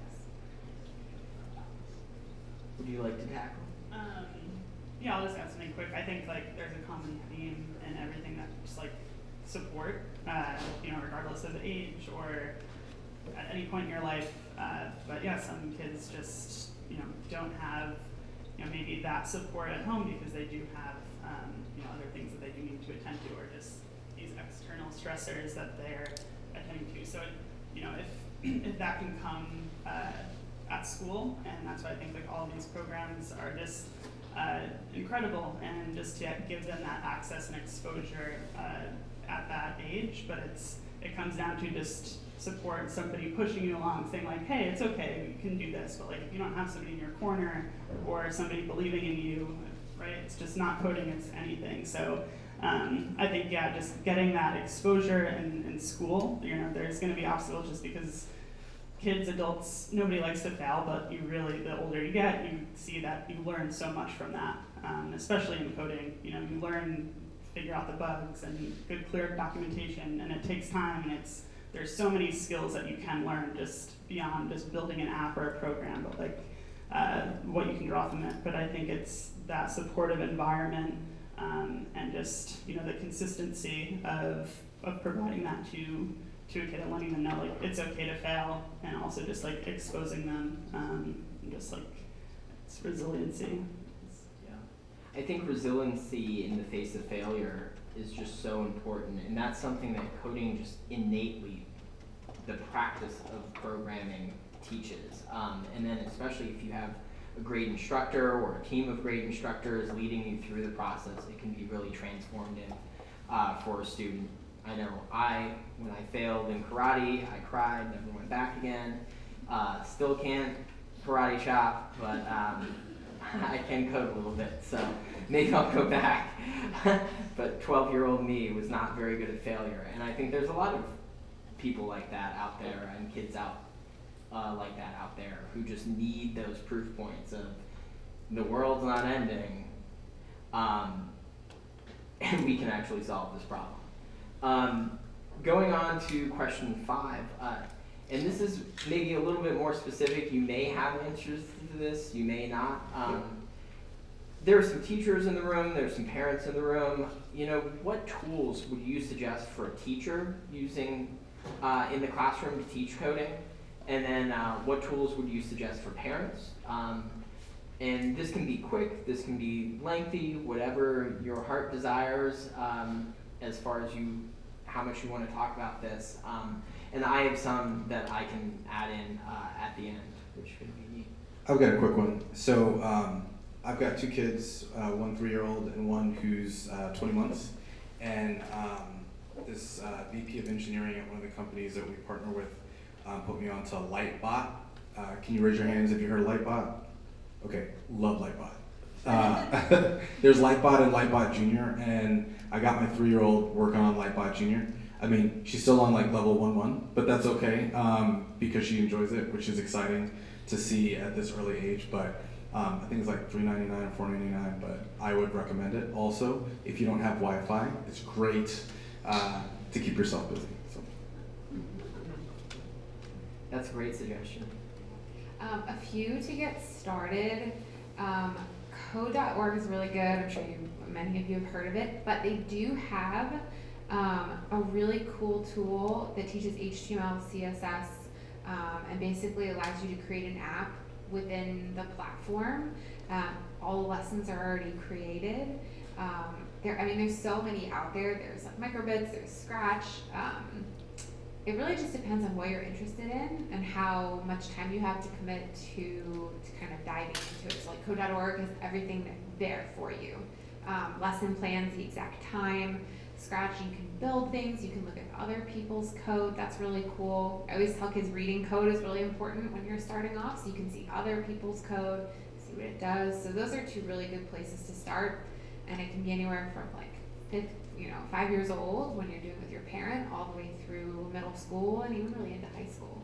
Would you like to tackle? Yeah, I'll just add something quick. I think like there's a common theme in everything that just like support, you know, regardless of age or at any point in your life. But yeah, some kids just, you know, don't have, you know, maybe that support at home because they do have, you know, other things that they do need to attend to, or just these external stressors that they're attending to. So, you know, if that can come at school, and that's why I think like all of these programs are just incredible, and just to give them that access and exposure at that age. But it comes down to just support, somebody pushing you along, saying like, hey, it's okay, we can do this. But like if you don't have somebody in your corner or somebody believing in you, right, it's just not coding, it's anything. So I think, yeah, just getting that exposure in school, you know, there's going to be obstacles just because kids, adults, nobody likes to fail, but you really, the older you get, you see that you learn so much from that, especially in coding. You know, you learn, figure out the bugs and good, clear documentation, and it takes time, and there's so many skills that you can learn just beyond just building an app or a program, but like what you can draw from it. But I think it's that supportive environment and just, you know, the consistency of providing that to a kid and letting them know like it's okay to fail, and also just like exposing them, and just like it's resiliency. Yeah, I think resiliency in the face of failure is just so important, and that's something that coding just innately, the practice of programming teaches, and then especially if you have a great instructor or a team of great instructors leading you through the process, it can be really transformative for a student. I know when I failed in karate, I cried, never went back again. Still can't karate chop, but I can code a little bit, so maybe I'll go back. But 12-year-old me was not very good at failure, and I think there's a lot of people like that out there, and kids like that out there who just need those proof points of the world's not ending, and we can actually solve this problem. Going on to question 5, and this is maybe a little bit more specific. You may have answers to this, you may not. There are some teachers in the room, there's some parents in the room. You know, what tools would you suggest for a teacher using in the classroom to teach coding? And then what tools would you suggest for parents? And this can be quick, this can be lengthy, whatever your heart desires, as far as how much you want to talk about this. And I have some that I can add in at the end, which could be neat. I've got a quick one. So I've got 2 kids, one 3-year-old and one who's 20 months. And this VP of engineering at one of the companies that we partner with put me onto Lightbot. Can you raise your hands if you heard of Lightbot? Okay, love Lightbot. There's Lightbot and Lightbot Junior, and I got my 3-year-old working on Lightbot Junior. I mean, she's still on like level 1.1, but that's okay because she enjoys it, which is exciting to see at this early age. But I think it's like $3.99 or $4.99, but I would recommend it. Also, if you don't have Wi-Fi, it's great to keep yourself busy. So. That's a great suggestion. A few to get started. Code.org is really good. I'm sure many of you have heard of it, but they do have a really cool tool that teaches HTML, CSS, and basically allows you to create an app within the platform. All the lessons are already created. There's so many out there. There's like Microbits, there's Scratch. It really just depends on what you're interested in and how much time you have to commit to kind of diving into it. So like code.org has everything there for you. Lesson plans, the exact time. scratch. You can build things. You can look at other people's code. That's really cool. I always tell kids reading code is really important when you're starting off, so you can see other people's code, see what it does. So those are 2 really good places to start, and it can be anywhere from like 5 years old when you're doing with your parent, all the way through middle school and even really into high school.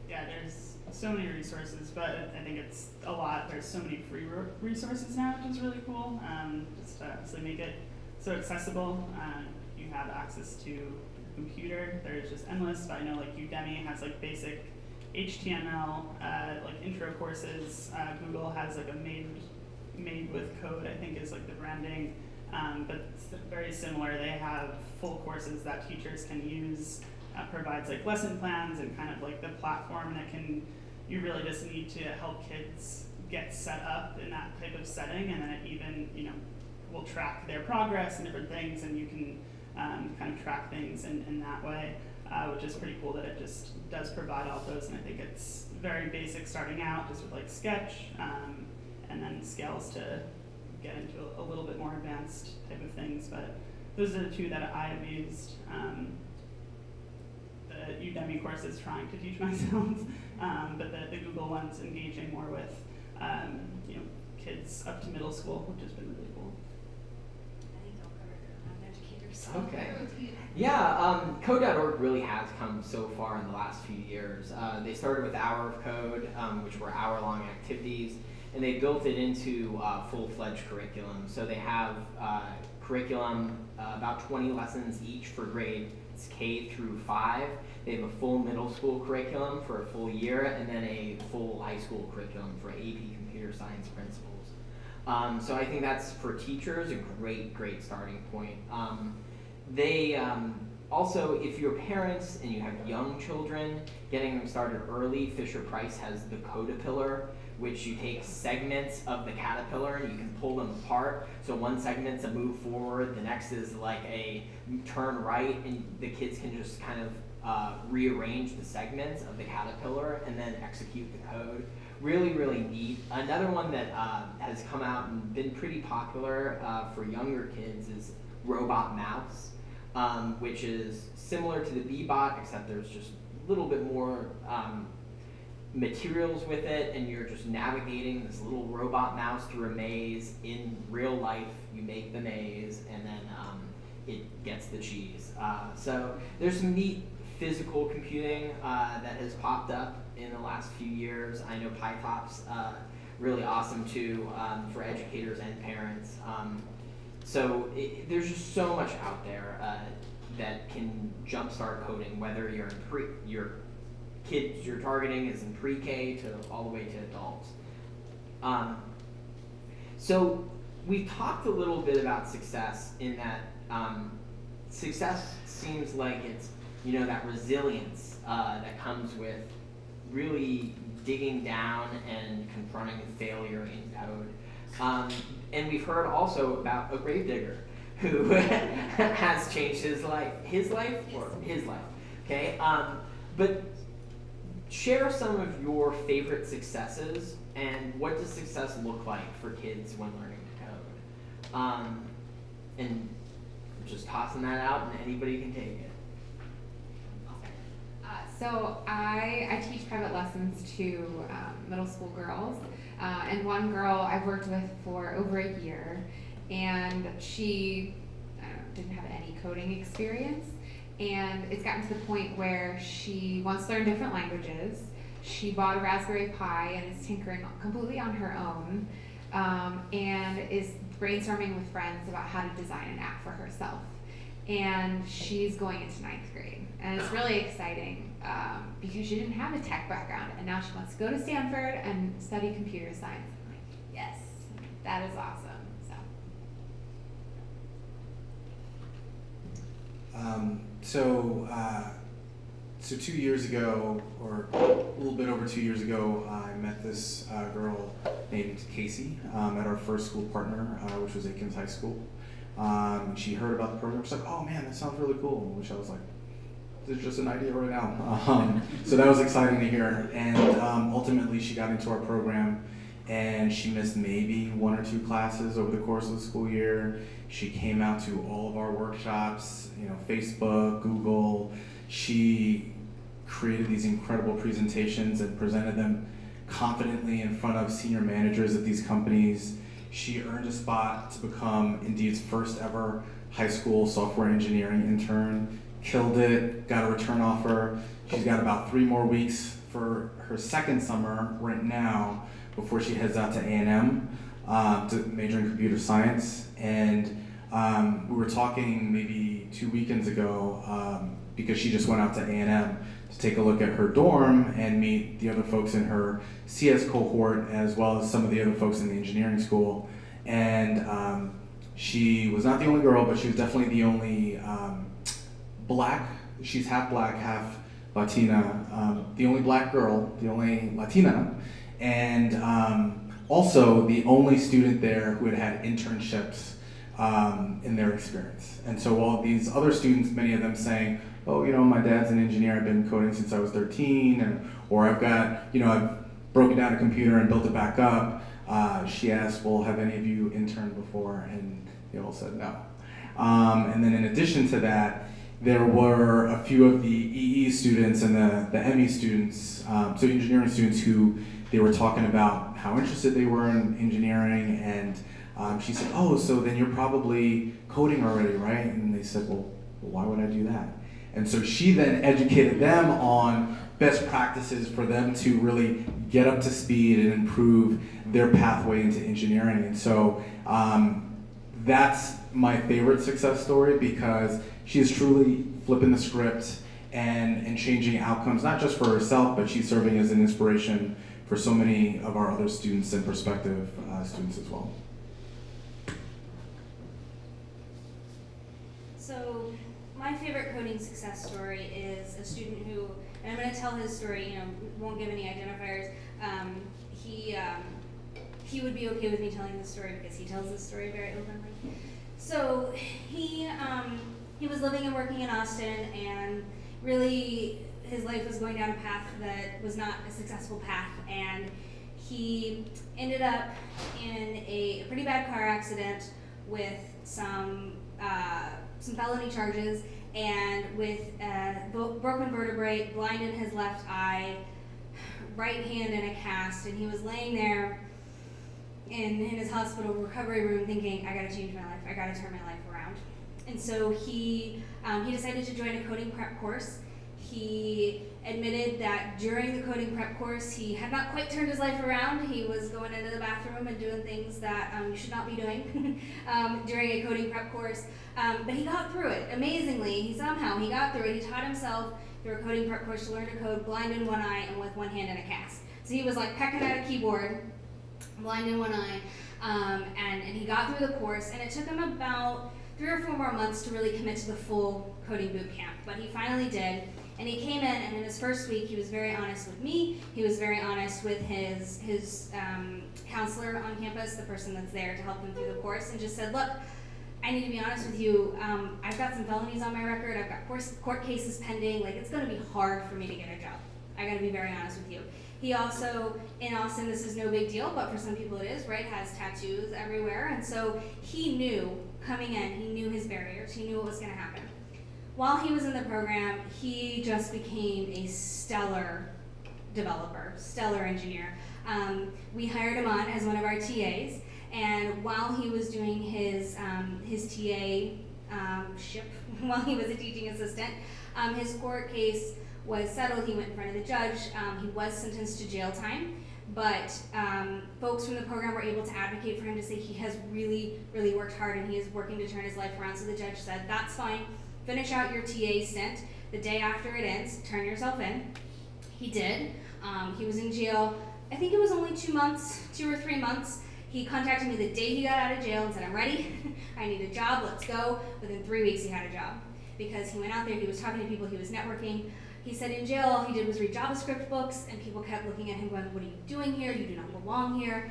Yeah, there's so many resources, but I think it's a lot. There's so many free resources now, which is really cool. Just to obviously make it so accessible. You have access to your computer. There's just endless, but I know like Udemy has like basic HTML, like intro courses. Google has like a made with code, I think is like the branding, but it's very similar. They have full courses that teachers can use. Provides like lesson plans and kind of like the platform that you really just need to help kids get set up in that type of setting, and then it even, will track their progress and different things, and you can kind of track things in that way, which is pretty cool that it just does provide all those, and I think it's very basic starting out just with like Sketch, and then scales to get into a little bit more advanced type of things, but those are the 2 that I have used. The Udemy courses trying to teach myself, but the Google one's engaging more with kids up to middle school, which has been really cool. I think they'll cover it. I'm an educator, so. Okay. Yeah, code.org really has come so far in the last few years. They started with Hour of Code, which were hour-long activities, and they built it into full-fledged curriculum. So they have curriculum, about 20 lessons each for grades K through 5. They have a full middle school curriculum for a full year, and then a full high school curriculum for AP Computer Science principles. So I think that's, for teachers, a great starting point. They also, if you're parents and you have young children, getting them started early, Fisher-Price has the Codapillar, which you take segments of the caterpillar and you can pull them apart. So one segment's a move forward, the next is like a turn right, and the kids can just kind of rearrange the segments of the caterpillar and then execute the code. Really neat. Another one that has come out and been pretty popular for younger kids is Robot Mouse, which is similar to the Bebot, except there's just a little bit more materials with it, and you're just navigating this little robot mouse through a maze. In real life, you make the maze, and then it gets the cheese. So there's some neat physical computing that has popped up in the last few years. I know PyTop's really awesome too, for educators and parents. So there's just so much out there that can jumpstart coding, whether you're in your kids you're targeting is in pre-K to all the way to adults. So we talked a little bit about success in that success seems like it's, that resilience that comes with really digging down and confronting failure in code. And we've heard also about a gravedigger who has changed his life, okay? But share some of your favorite successes, and what does success look like for kids when learning to code? And just tossing that out, and anybody can take it. So I teach private lessons to middle school girls, and one girl I've worked with for over a year, and she didn't have any coding experience, and it's gotten to the point where she wants to learn different languages. She bought a Raspberry Pi and is tinkering completely on her own, and is brainstorming with friends about how to design an app for herself. And she's going into 9th grade. And it's really exciting because she didn't have a tech background, and now she wants to go to Stanford and study computer science. I'm like, yes, that is awesome. So 2 years ago, or a little bit over 2 years ago, I met this girl named Casey at our first school partner, which was Aikens High School. She heard about the program. She's like, "Oh man, that sounds really cool," which I was like, "This is just an idea right now." So that was exciting to hear. And ultimately, she got into our program, and she missed maybe 1 or 2 classes over the course of the school year. She came out to all of our workshops, Facebook, Google. She created these incredible presentations and presented them confidently in front of senior managers at these companies. She earned a spot to become Indeed's first ever high school software engineering intern, killed it, got a return offer. She's got about 3 more weeks for her second summer right now before she heads out to A&M to major in computer science. And we were talking maybe 2 weekends ago because she just went out to A&M to take a look at her dorm and meet the other folks in her CS cohort as well as some of the other folks in the engineering school. And she was not the only girl, but she was definitely the only black, she's half black, half Latina, the only black girl, the only Latina, and also the only student there who had had internships in their experience. And so while these other students, many of them saying, oh, my dad's an engineer, I've been coding since I was 13, or I've got, I've broken down a computer and built it back up, she asked, well, have any of you interned before? And they all said no. And then in addition to that, there were a few of the EE students and the ME students, so engineering students, who they were talking about how interested they were in engineering, and she said, oh, so then you're probably coding already, right? And they said, well, why would I do that? And so she then educated them on best practices for them to really get up to speed and improve their pathway into engineering. And so that's my favorite success story, because she is truly flipping the script and changing outcomes, not just for herself, but she's serving as an inspiration for so many of our other students and prospective students as well. So my favorite coding success story is a student who, and I'm going to tell his story, won't give any identifiers. He would be okay with me telling this story because he tells this story very openly. So he was living and working in Austin, and really his life was going down a path that was not a successful path, and he ended up in a pretty bad car accident with some felony charges, and with broken vertebrae, blind in his left eye, right hand in a cast, and he was laying there in his hospital recovery room thinking, I gotta change my life, I gotta turn my life around. And so he decided to join a coding prep course. He admitted that during the coding prep course, he had not quite turned his life around. He was going into the bathroom and doing things that you should not be doing during a coding prep course. But he got through it. Amazingly, he got through it. He taught himself through a coding prep course to learn to code blind in one eye and with one hand in a cast. So he was like pecking at a keyboard, blind in one eye, and he got through the course, and it took him about 3 or 4 more months to really commit to the full coding boot camp, but he finally did. And he came in, and in his first week, he was very honest with me. He was very honest with his counselor on campus, the person that's there to help him through the course, and just said, look, I need to be honest with you. I've got some felonies on my record. I've got court cases pending. Like, it's going to be hard for me to get a job. I got to be very honest with you. He also, in Austin, this is no big deal, but for some people it is, right? Has tattoos everywhere. And so he knew, coming in, he knew his barriers. He knew what was going to happen. While he was in the program, he just became a stellar developer, stellar engineer. We hired him on as one of our TAs, and while he was doing his TA ship, while he was a teaching assistant, his court case was settled. He went in front of the judge. He was sentenced to jail time, but folks from the program were able to advocate for him to say he has really, really worked hard and he is working to turn his life around. So the judge said, that's fine. Finish out your TA stint. The day after it ends, turn yourself in. He did. He was in jail, I think it was only 2 or 3 months. He contacted me the day he got out of jail and said, I'm ready. I need a job. Let's go. Within 3 weeks, he had a job because he went out there. He was talking to people. He was networking. He said in jail, all he did was read JavaScript books, and people kept looking at him going, what are you doing here? You do not belong here.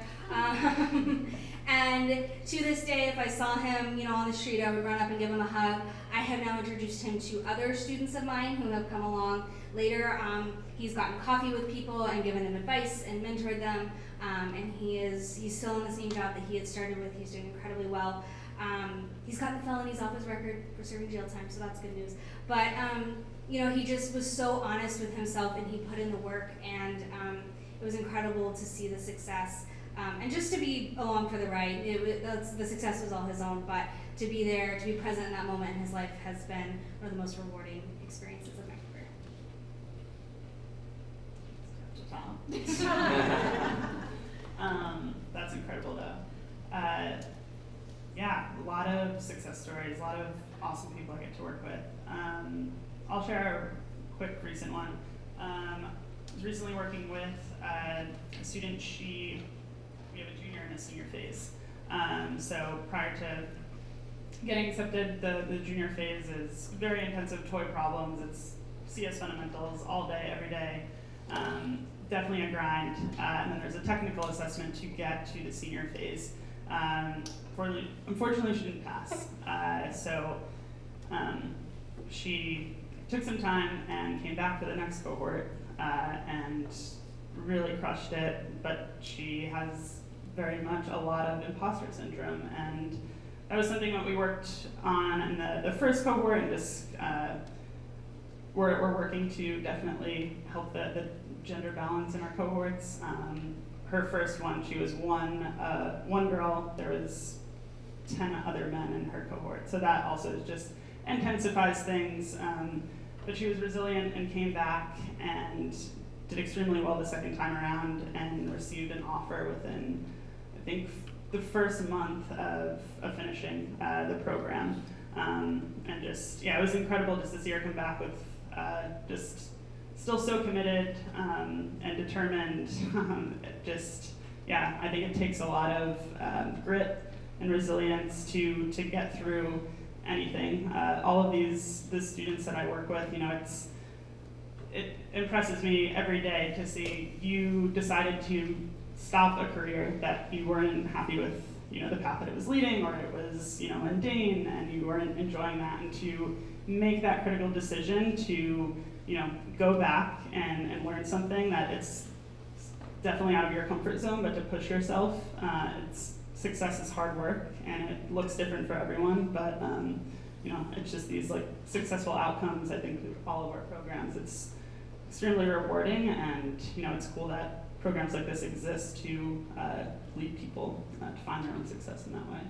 And to this day, if I saw him, on the street, I would run up and give him a hug. I have now introduced him to other students of mine who have come along later. He's gotten coffee with people and given them advice and mentored them. and he's still in the same job that he had started with. He's doing incredibly well. He's got the felonies off his record for serving jail time, so that's good news. But you know, he just was so honest with himself, and he put in the work, and it was incredible to see the success. And just to be along for the ride, the success was all his own, but to be there, to be present in that moment in his life has been one of the most rewarding experiences of my career. That's incredible though. Yeah, a lot of success stories, a lot of awesome people I get to work with. I'll share a quick recent one. I was recently working with a student. We have a junior and a senior phase. So prior to getting accepted, the junior phase is very intensive toy problems. It's CS fundamentals all day, every day. Definitely a grind. And then there's a technical assessment to get to the senior phase. Unfortunately, she didn't pass. So she took some time and came back for the next cohort and really crushed it, but she has very much a lot of imposter syndrome, and that was something that we worked on in the first cohort, and just we're working to definitely help the gender balance in our cohorts. Her first one, she was one girl, there was 10 other men in her cohort, so that also just intensifies things, but she was resilient and came back and did extremely well the second time around and received an offer within, I think, the first month of finishing the program. And just, yeah, it was incredible just to see her come back with just still so committed and determined. Just, yeah, I think it takes a lot of grit and resilience to get through anything. All of the students that I work with, you know, it impresses me every day to see you decided to stop a career that you weren't happy with, you know, the path that it was leading, or it was, you know, mundane and you weren't enjoying that, and to make that critical decision to, you know, go back and learn something that it's definitely out of your comfort zone, but to push yourself. Success is hard work, and it looks different for everyone, but you know, it's just these like successful outcomes. I think through all of our programs, it's extremely rewarding, and you know, it's cool that programs like this exist to lead people to find their own success in that way.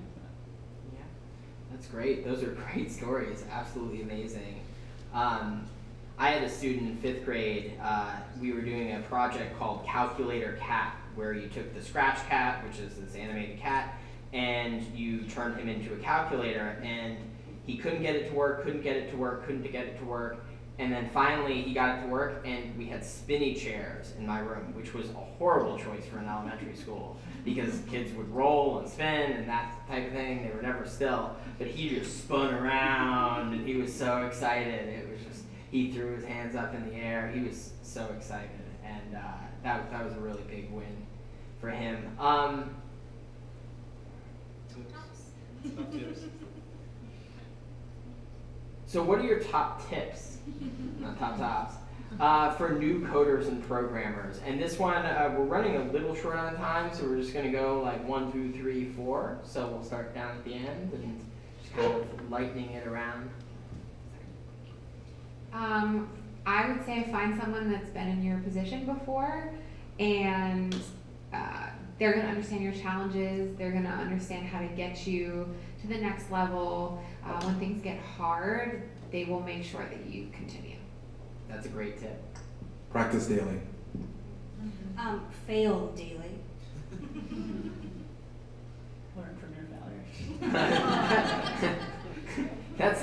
Yeah, that's great. Those are great stories. Absolutely amazing. I had a student in 5th grade. We were doing a project called Calculator Cat, where you took the Scratch Cat, which is this animated cat, and you turned him into a calculator, and he couldn't get it to work, couldn't get it to work, and then finally he got it to work, and we had spinny chairs in my room, which was a horrible choice for an elementary school, because kids would roll and spin and that type of thing. They were never still, but he just spun around, and he was so excited. It was just, he threw his hands up in the air. He was so excited, and that was a really big win for him. So what are your top tips, not top tops, for new coders and programmers? And this one, we're running a little short on time, so we're just going to go like 1, 2, 3, 4. So we'll start down at the end and just kind of lightening it around. I would say find someone that's been in your position before, and they're going to understand your challenges. They're going to understand how to get you to the next level. When things get hard, they will make sure that you continue. That's a great tip. Practice daily. Fail daily. Learn from your failures. That's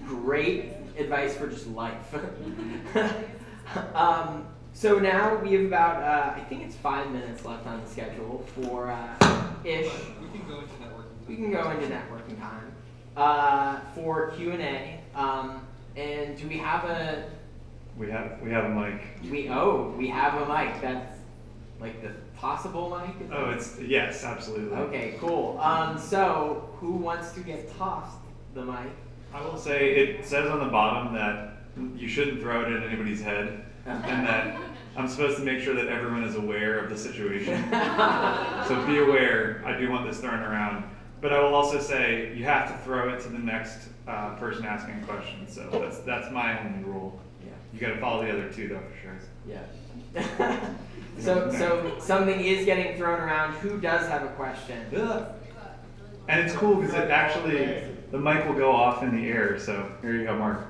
great advice for just life. So now we have about, I think it's 5 minutes left on the schedule for ish. We can go into networking. We can go into networking time for Q&A. And do we have a? We have a mic. We have a mic. That's like the possible mic. Oh, yes, absolutely. Okay, cool. So who wants to get tossed the mic? I will say it says on the bottom that you shouldn't throw it at anybody's head, and that I'm supposed to make sure that everyone is aware of the situation. So be aware, I do want this thrown around. But I will also say, you have to throw it to the next person asking a question. So that's my only rule. Yeah. You gotta follow the other two though, for sure. Yeah. So something is getting thrown around. Who does have a question? And it's cool because it actually, the mic will go off in the air. So here you go, Mark.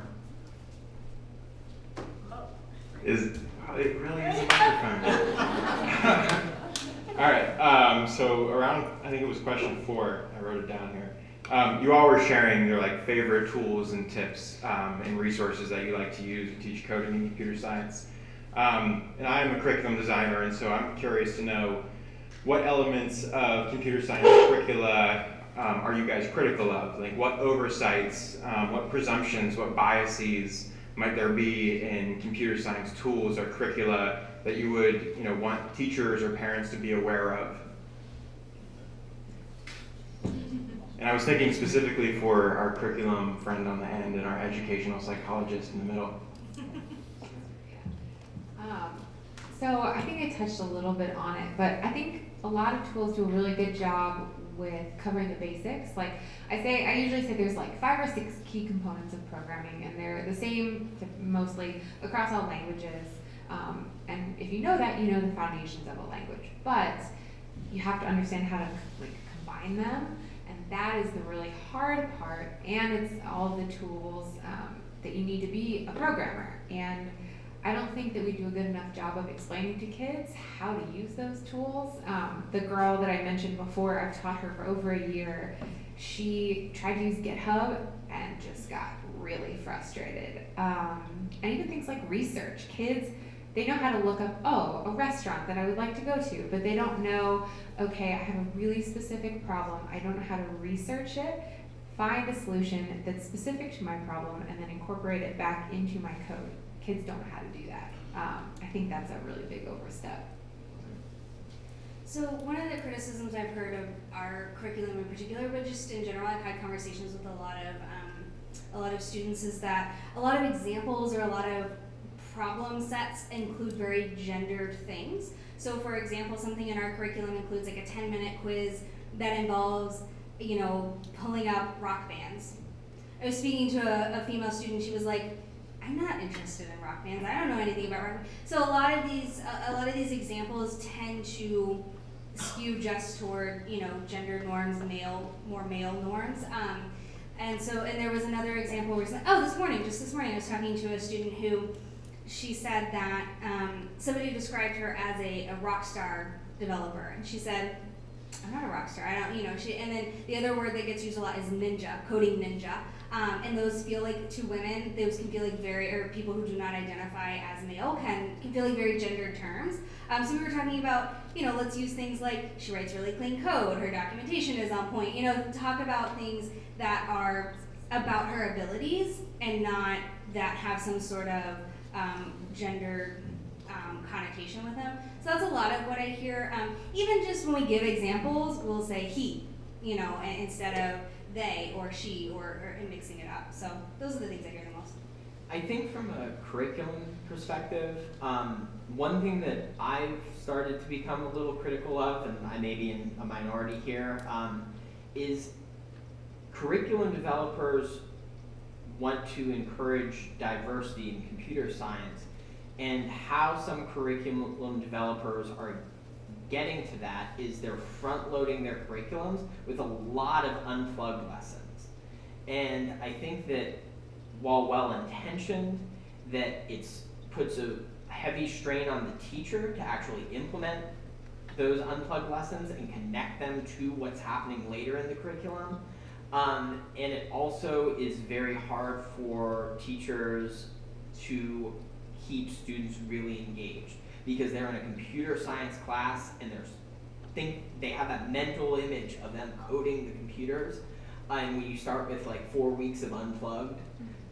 It really is a microphone. All right, so around, I think it was question 4, I wrote it down here. You all were sharing your favorite tools and tips and resources that you like to use to teach coding and computer science. And I am a curriculum designer, and so I'm curious to know what elements of computer science curricula are you guys critical of? Like what oversights, what presumptions, what biases might there be in computer science tools or curricula that you would want teachers or parents to be aware of? And I was thinking specifically for our curriculum friend on the end and our educational psychologist in the middle. So I think I touched a little bit on it, but I think a lot of tools do a really good job with covering the basics. Like I usually say there's 5 or 6 key components of programming, and they're the same mostly across all languages. And if you know that, you know the foundations of a language. But you have to understand how to combine them, and that is the really hard part. And it's all the tools that you need to be a programmer. And I don't think that we do a good enough job of explaining to kids how to use those tools. The girl that I mentioned before, I've taught her for over a year. She tried to use GitHub and just got really frustrated. And even things like research. Kids, they know how to look up, a restaurant that I would like to go to, but they don't know, okay, I have a really specific problem. I don't know how to research it, find a solution that's specific to my problem, and then incorporate it back into my code. Kids don't know how to do that. I think that's a really big overstep. So one of the criticisms I've heard of our curriculum in particular, but just in general, I've had conversations with a lot of students, is that a lot of examples or a lot of problem sets include very gendered things. So for example, something in our curriculum includes a 10-minute quiz that involves, pulling up rock bands. I was speaking to a female student. She was like, I'm not interested in rock bands. I don't know anything about rock bands. So a lot of these examples tend to skew just toward, gender norms, more male norms. And there was another example where this morning I was talking to a student who, she said that somebody described her as a rock star developer, and she said, I'm not a rock star. I don't, and then the other word that gets used a lot is ninja, coding ninja. And those feel like, to women, those can feel like or people who do not identify as male can feel like very gendered terms. So we were talking about, let's use things like, she writes really clean code, her documentation is on point, talk about things that are about her abilities and not that have some sort of gender connotation with them. So that's a lot of what I hear. Even just when we give examples, we'll say he, instead of they or she or mixing it up. So those are the things I hear the most. I think from a curriculum perspective, one thing that I've started to become a little critical of, and I may be in a minority here, is curriculum developers want to encourage diversity in computer science, and how some curriculum developers are getting to that is they're front-loading their curriculums with a lot of unplugged lessons. And I think that while well-intentioned, that it puts a heavy strain on the teacher to actually implement those unplugged lessons and connect them to what's happening later in the curriculum. And it also is very hard for teachers to keep students really engaged, because they're in a computer science class and they have that mental image of them coding the computers. And when you start with 4 weeks of unplugged,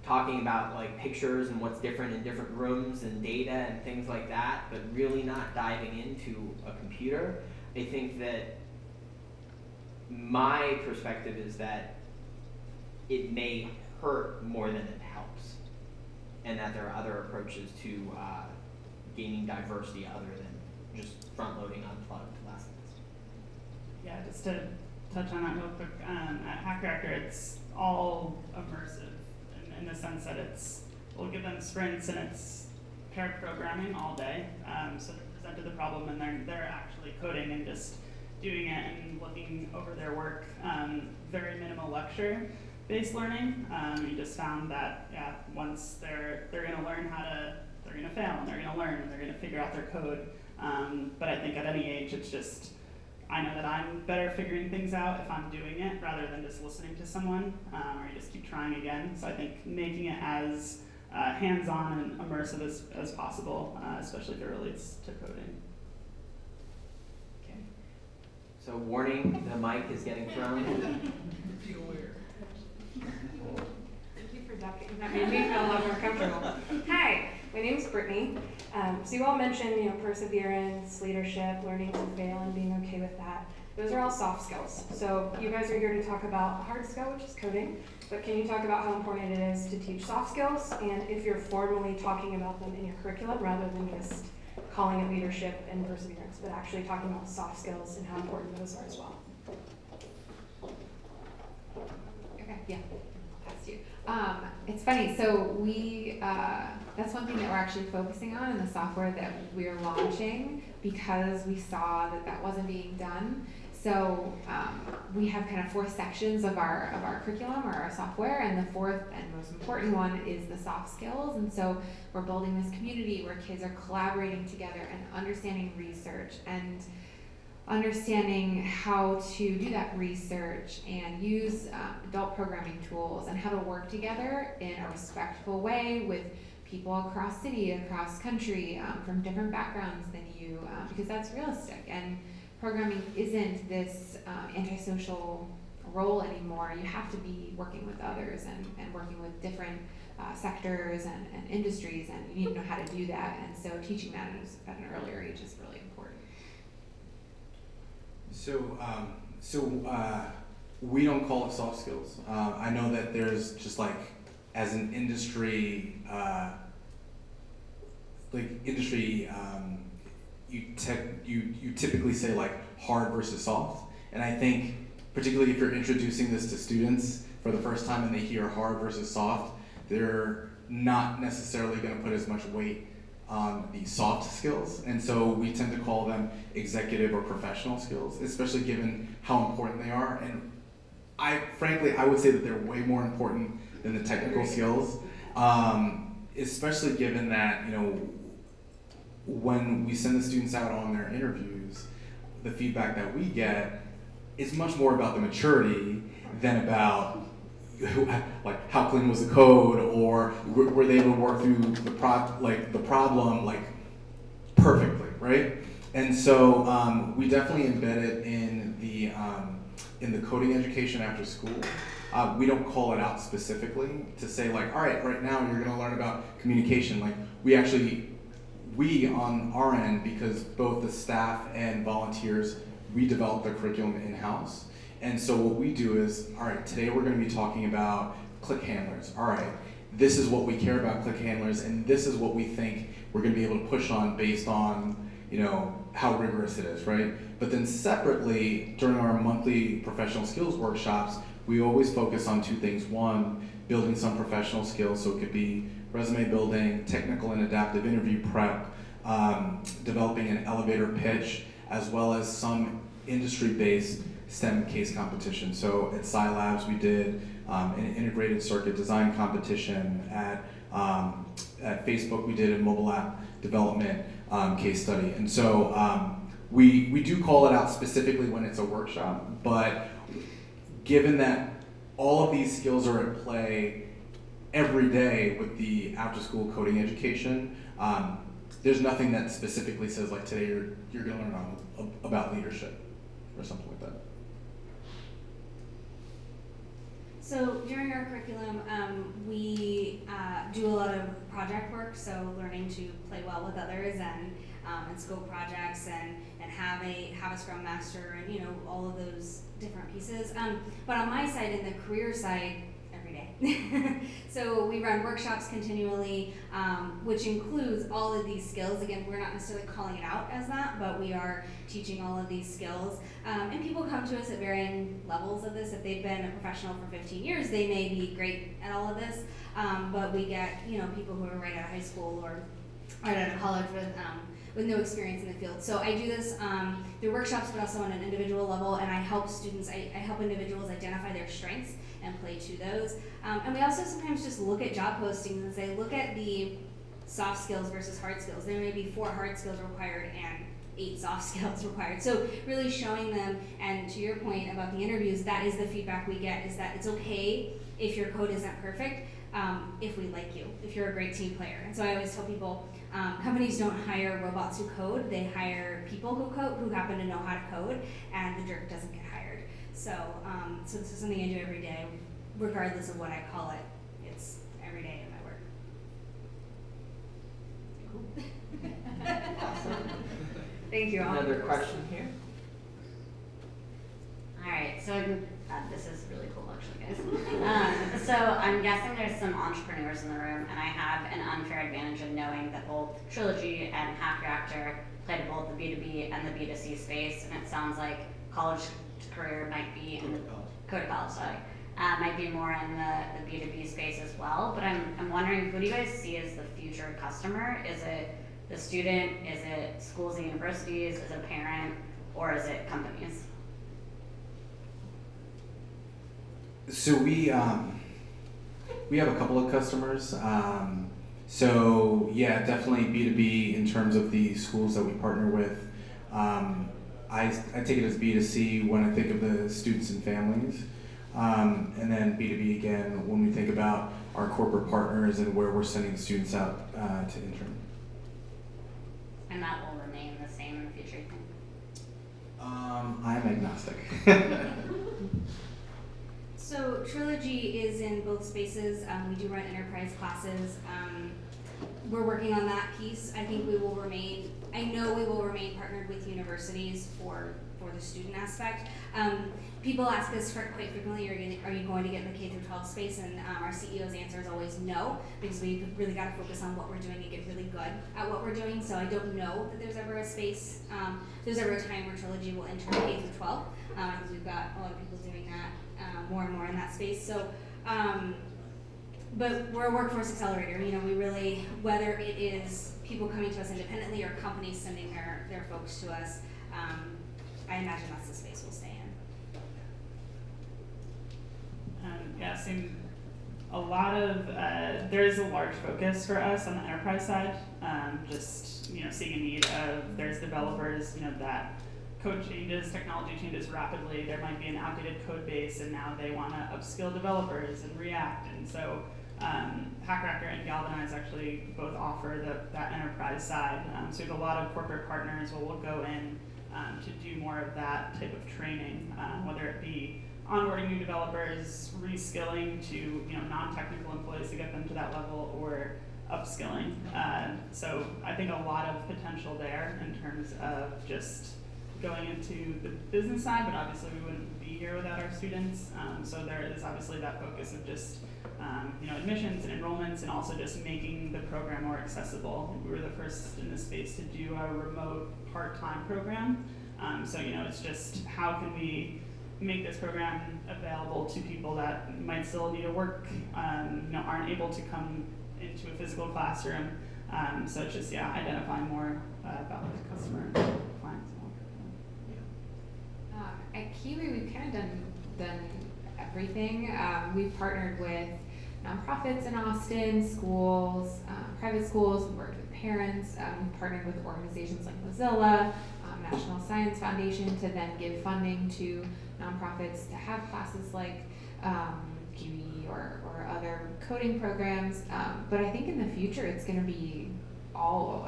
talking about pictures and what's different in different rooms and data and things like that, but really not diving into a computer, I think that my perspective is that it may hurt more than it helps, and that there are other approaches to gaining diversity other than just front-loading unplugged lessons? Yeah, just to touch on that real quick, at Hack Reactor, it's all immersive in the sense that we'll give them sprints and it's paired programming all day. So they're presented the problem and they're actually coding and just doing it and looking over their work. Very minimal lecture-based learning. We just found that, yeah, once they're gonna learn they're gonna fail and they're gonna learn and they're gonna figure out their code. But I think at any age, it's just, I know that I'm better figuring things out if I'm doing it rather than just listening to someone, or you just keep trying again. So I think making it as hands-on and immersive as possible, especially if it relates to coding. Okay. So warning, the mic is getting thrown. Be aware. Thank you for ducking. That made me feel a lot more comfortable. Hi, my name is Brittany. So you all mentioned, perseverance, leadership, learning to fail, and being okay with that. Those are all soft skills. So you guys are here to talk about a hard skill, which is coding. But can you talk about how important it is to teach soft skills, and if you're formally talking about them in your curriculum rather than just calling it leadership and perseverance, but actually talking about soft skills and how important those are as well? Okay, yeah. It's funny, so that's one thing that we're actually focusing on in the software that we're launching because we saw that wasn't being done. So we have kind of 4 sections of our curriculum or our software, and the 4th and most important one is the soft skills. And so we're building this community where kids are collaborating together and understanding research and understanding how to do that research and use adult programming tools and how to work together in a respectful way with people across city, across country, from different backgrounds than you, because that's realistic. And programming isn't this antisocial role anymore. You have to be working with others and working with different sectors and industries, and you need to know how to do that. And so teaching that at an earlier age is really important. So we don't call it soft skills. I know that there's just like, as an industry, you typically say like hard versus soft. And I think particularly if you're introducing this to students for the first time and they hear hard versus soft, they're not necessarily going to put as much weight on the soft skills, and so we tend to call them executive or professional skills, especially given how important they are. And frankly, I would say that they're way more important than the technical skills, especially given that, when we send the students out on their interviews, the feedback that we get is much more about the maturity than about like how clean was the code, or were they able to work through the problem perfectly, right? And so we definitely embed it in the coding education after school. We don't call it out specifically to say like, all right now you're going to learn about communication. Like we on our end, because both the staff and volunteers, we develop the curriculum in-house. And so what we do is, all right, today we're going to be talking about click handlers. All right, this is what we care about click handlers, and this is what we think we're going to be able to push on based on, how rigorous it is, right? But then separately, during our monthly professional skills workshops, we always focus on 2 things. One, building some professional skills, so it could be resume building, technical and adaptive interview prep, developing an elevator pitch, as well as some industry-based STEM case competition. So at SciLabs we did an integrated circuit design competition. At Facebook we did a mobile app development case study. And so we do call it out specifically when it's a workshop, but given that all of these skills are at play every day with the after-school coding education, there's nothing that specifically says like today you're going to learn about leadership or something like that. So during our curriculum, we do a lot of project work, so learning to play well with others and scope projects and have a Scrum Master and all of those different pieces. But on my side, in the career side, every day, So we run workshops continually, which includes all of these skills. Again, we're not necessarily calling it out as that, but we are teaching all of these skills. And people come to us at varying levels of this. If they've been a professional for 15 years, they may be great at all of this. But we get, people who are right out of high school or right out of college with no experience in the field. So I do this through workshops, but also on an individual level, and I help students, I help individuals identify their strengths and play to those. And we also sometimes just look at job postings and say, look at the soft skills versus hard skills. There may be 4 hard skills required and 8 soft skills required. So really showing them, and to your point about the interviews, that is the feedback we get, is that it's okay if your code isn't perfect, if we like you, if you're a great team player. And so I always tell people, companies don't hire robots who code, they hire people who code, who happen to know how to code, and the jerk doesn't get hired. So, so this is something I do every day, regardless of what I call it. It's every day in my work. Cool. Awesome. Thank you all. Another question here. All right, so this is really cool, actually, guys. So I'm guessing there's some entrepreneurs in the room, and I have an unfair advantage of knowing that both Trilogy and Hack Reactor play to both the B2B and the B2C space, and it sounds like college career might be in the code to college, sorry, might be more in the B2B space as well. But I'm wondering, who do you guys see as the future customer? Is it the student? Is it schools and universities? Is it a parent? Or is it companies? So we have a couple of customers. So yeah, definitely B2B in terms of the schools that we partner with. I take it as B2C when I think of the students and families. And then B2B again when we think about our corporate partners and where we're sending students out to intern. And that will remain the same in the future, you think? I'm agnostic. So Trilogy is in both spaces. We do run enterprise classes. We're working on that piece. I think we will remain, I know we will remain partnered with universities for the student aspect. People ask us quite frequently, are you going to get in the K-12 space? And our CEO's answer is always no, because we really got to focus on what we're doing and get really good at what we're doing. So I don't know that there's ever a space, there's ever a time where Trilogy will enter K-12, because we've got a lot of people doing that more and more in that space. So, but we're a workforce accelerator. We really, whether it is people coming to us independently or companies sending their folks to us, I imagine that's the space we'll stay in. Yeah, same. A lot of, there is a large focus for us on the enterprise side, just, seeing a need of, there's developers, that code changes, technology changes rapidly. There might be an outdated code base, and now they want to upskill developers and React. And so Hack Reactor and Galvanize actually both offer that enterprise side. So we have a lot of corporate partners where we'll go in to do more of that type of training, whether it be onboarding new developers, reskilling to non-technical employees to get them to that level, or upskilling. So I think a lot of potential there in terms of just going into the business side, but obviously we wouldn't be here without our students. So there is obviously that focus of just admissions and enrollments, and also just making the program more accessible. We were the first in this space to do a remote part-time program. So it's just how can we make this program available to people that might still need to work, aren't able to come into a physical classroom. So it's just identifying more about the customer clients. At Kiwi, we've kind of done everything. We've partnered with nonprofits in Austin, schools, private schools. We've worked with parents. We've partnered with organizations like Mozilla, National Science Foundation, to then give funding to nonprofits to have classes like Kiwi or other coding programs. But I think in the future it's going to be all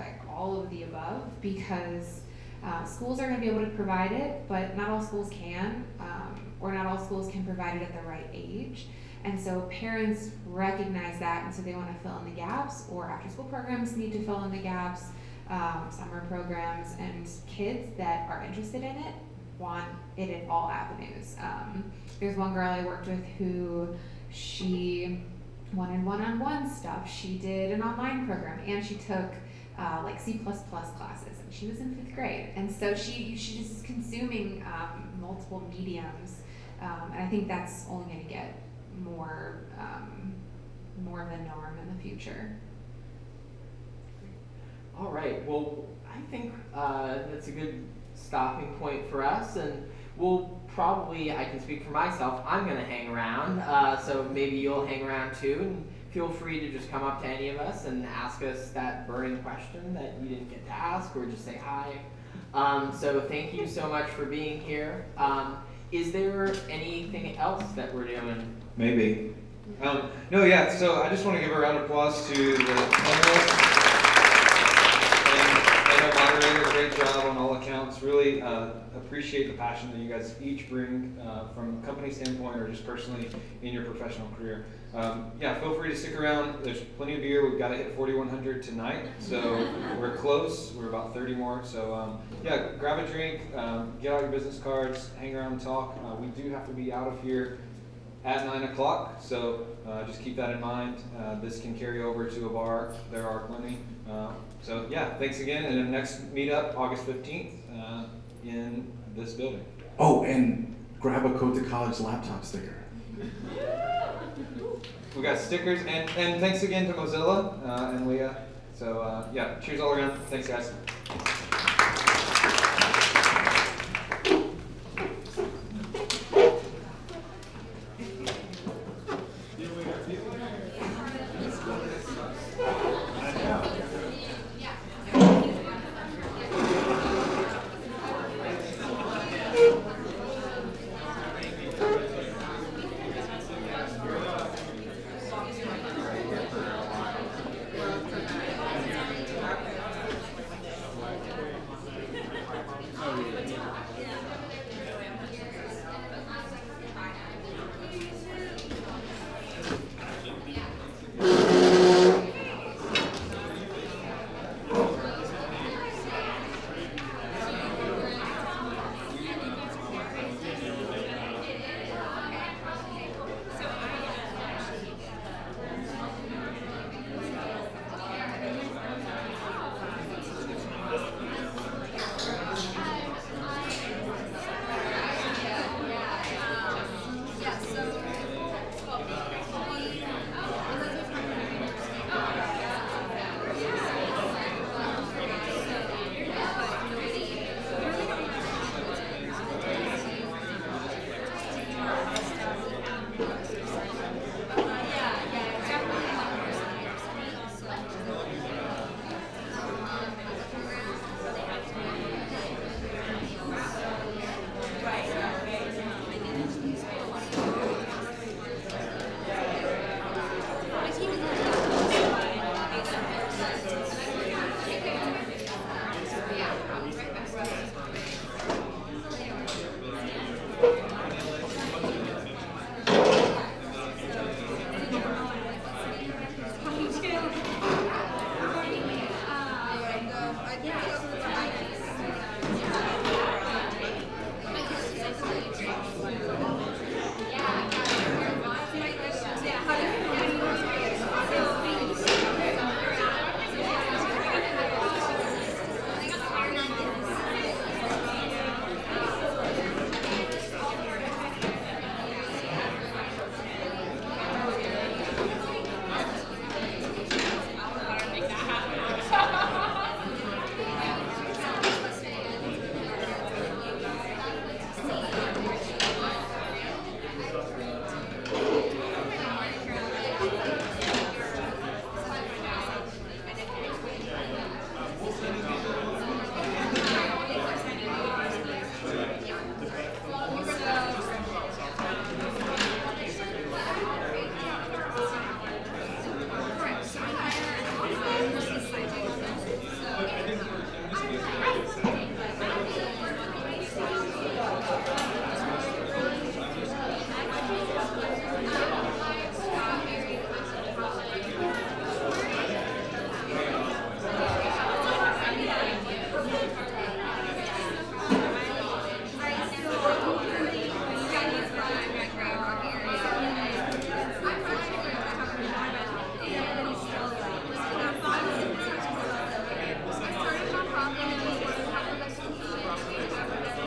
of the above, because schools are going to be able to provide it, but not all schools can, or not all schools can provide it at the right age. And so parents recognize that, and so they want to fill in the gaps, or after-school programs need to fill in the gaps, summer programs, and kids that are interested in it want it in all avenues. There's one girl I worked with who She wanted one-on-one stuff. She did an online program, and she took like C++ classes, and she was in 5th grade. And so she's just consuming multiple mediums, and I think that's only going to get more of the norm in the future. All right, well, I think that's a good stopping point for us, and we'll probably, I can speak for myself, I'm going to hang around, so maybe you'll hang around too, and feel free to just come up to any of us and ask us that burning question that you didn't get to ask, or just say hi. So thank you so much for being here. Is there anything else that we're doing? Maybe. No, yeah, so I just want to give a round of applause to the panelists and our moderator. Great job on all accounts. Really appreciate the passion that you guys each bring from a company standpoint or just personally in your professional career. Yeah, feel free to stick around. There's plenty of beer. We've got to hit 4,100 tonight, so we're close. We're about 30 more. So yeah, grab a drink, get out your business cards, hang around and talk. We do have to be out of here at 9 o'clock, so just keep that in mind. This can carry over to a bar. There are plenty. So yeah, thanks again. And the next meetup, August 15th, in this building. Oh, and grab a Code to College laptop sticker. We got stickers, and thanks again to Mozilla and Leah. So yeah, cheers all around. Thanks, guys.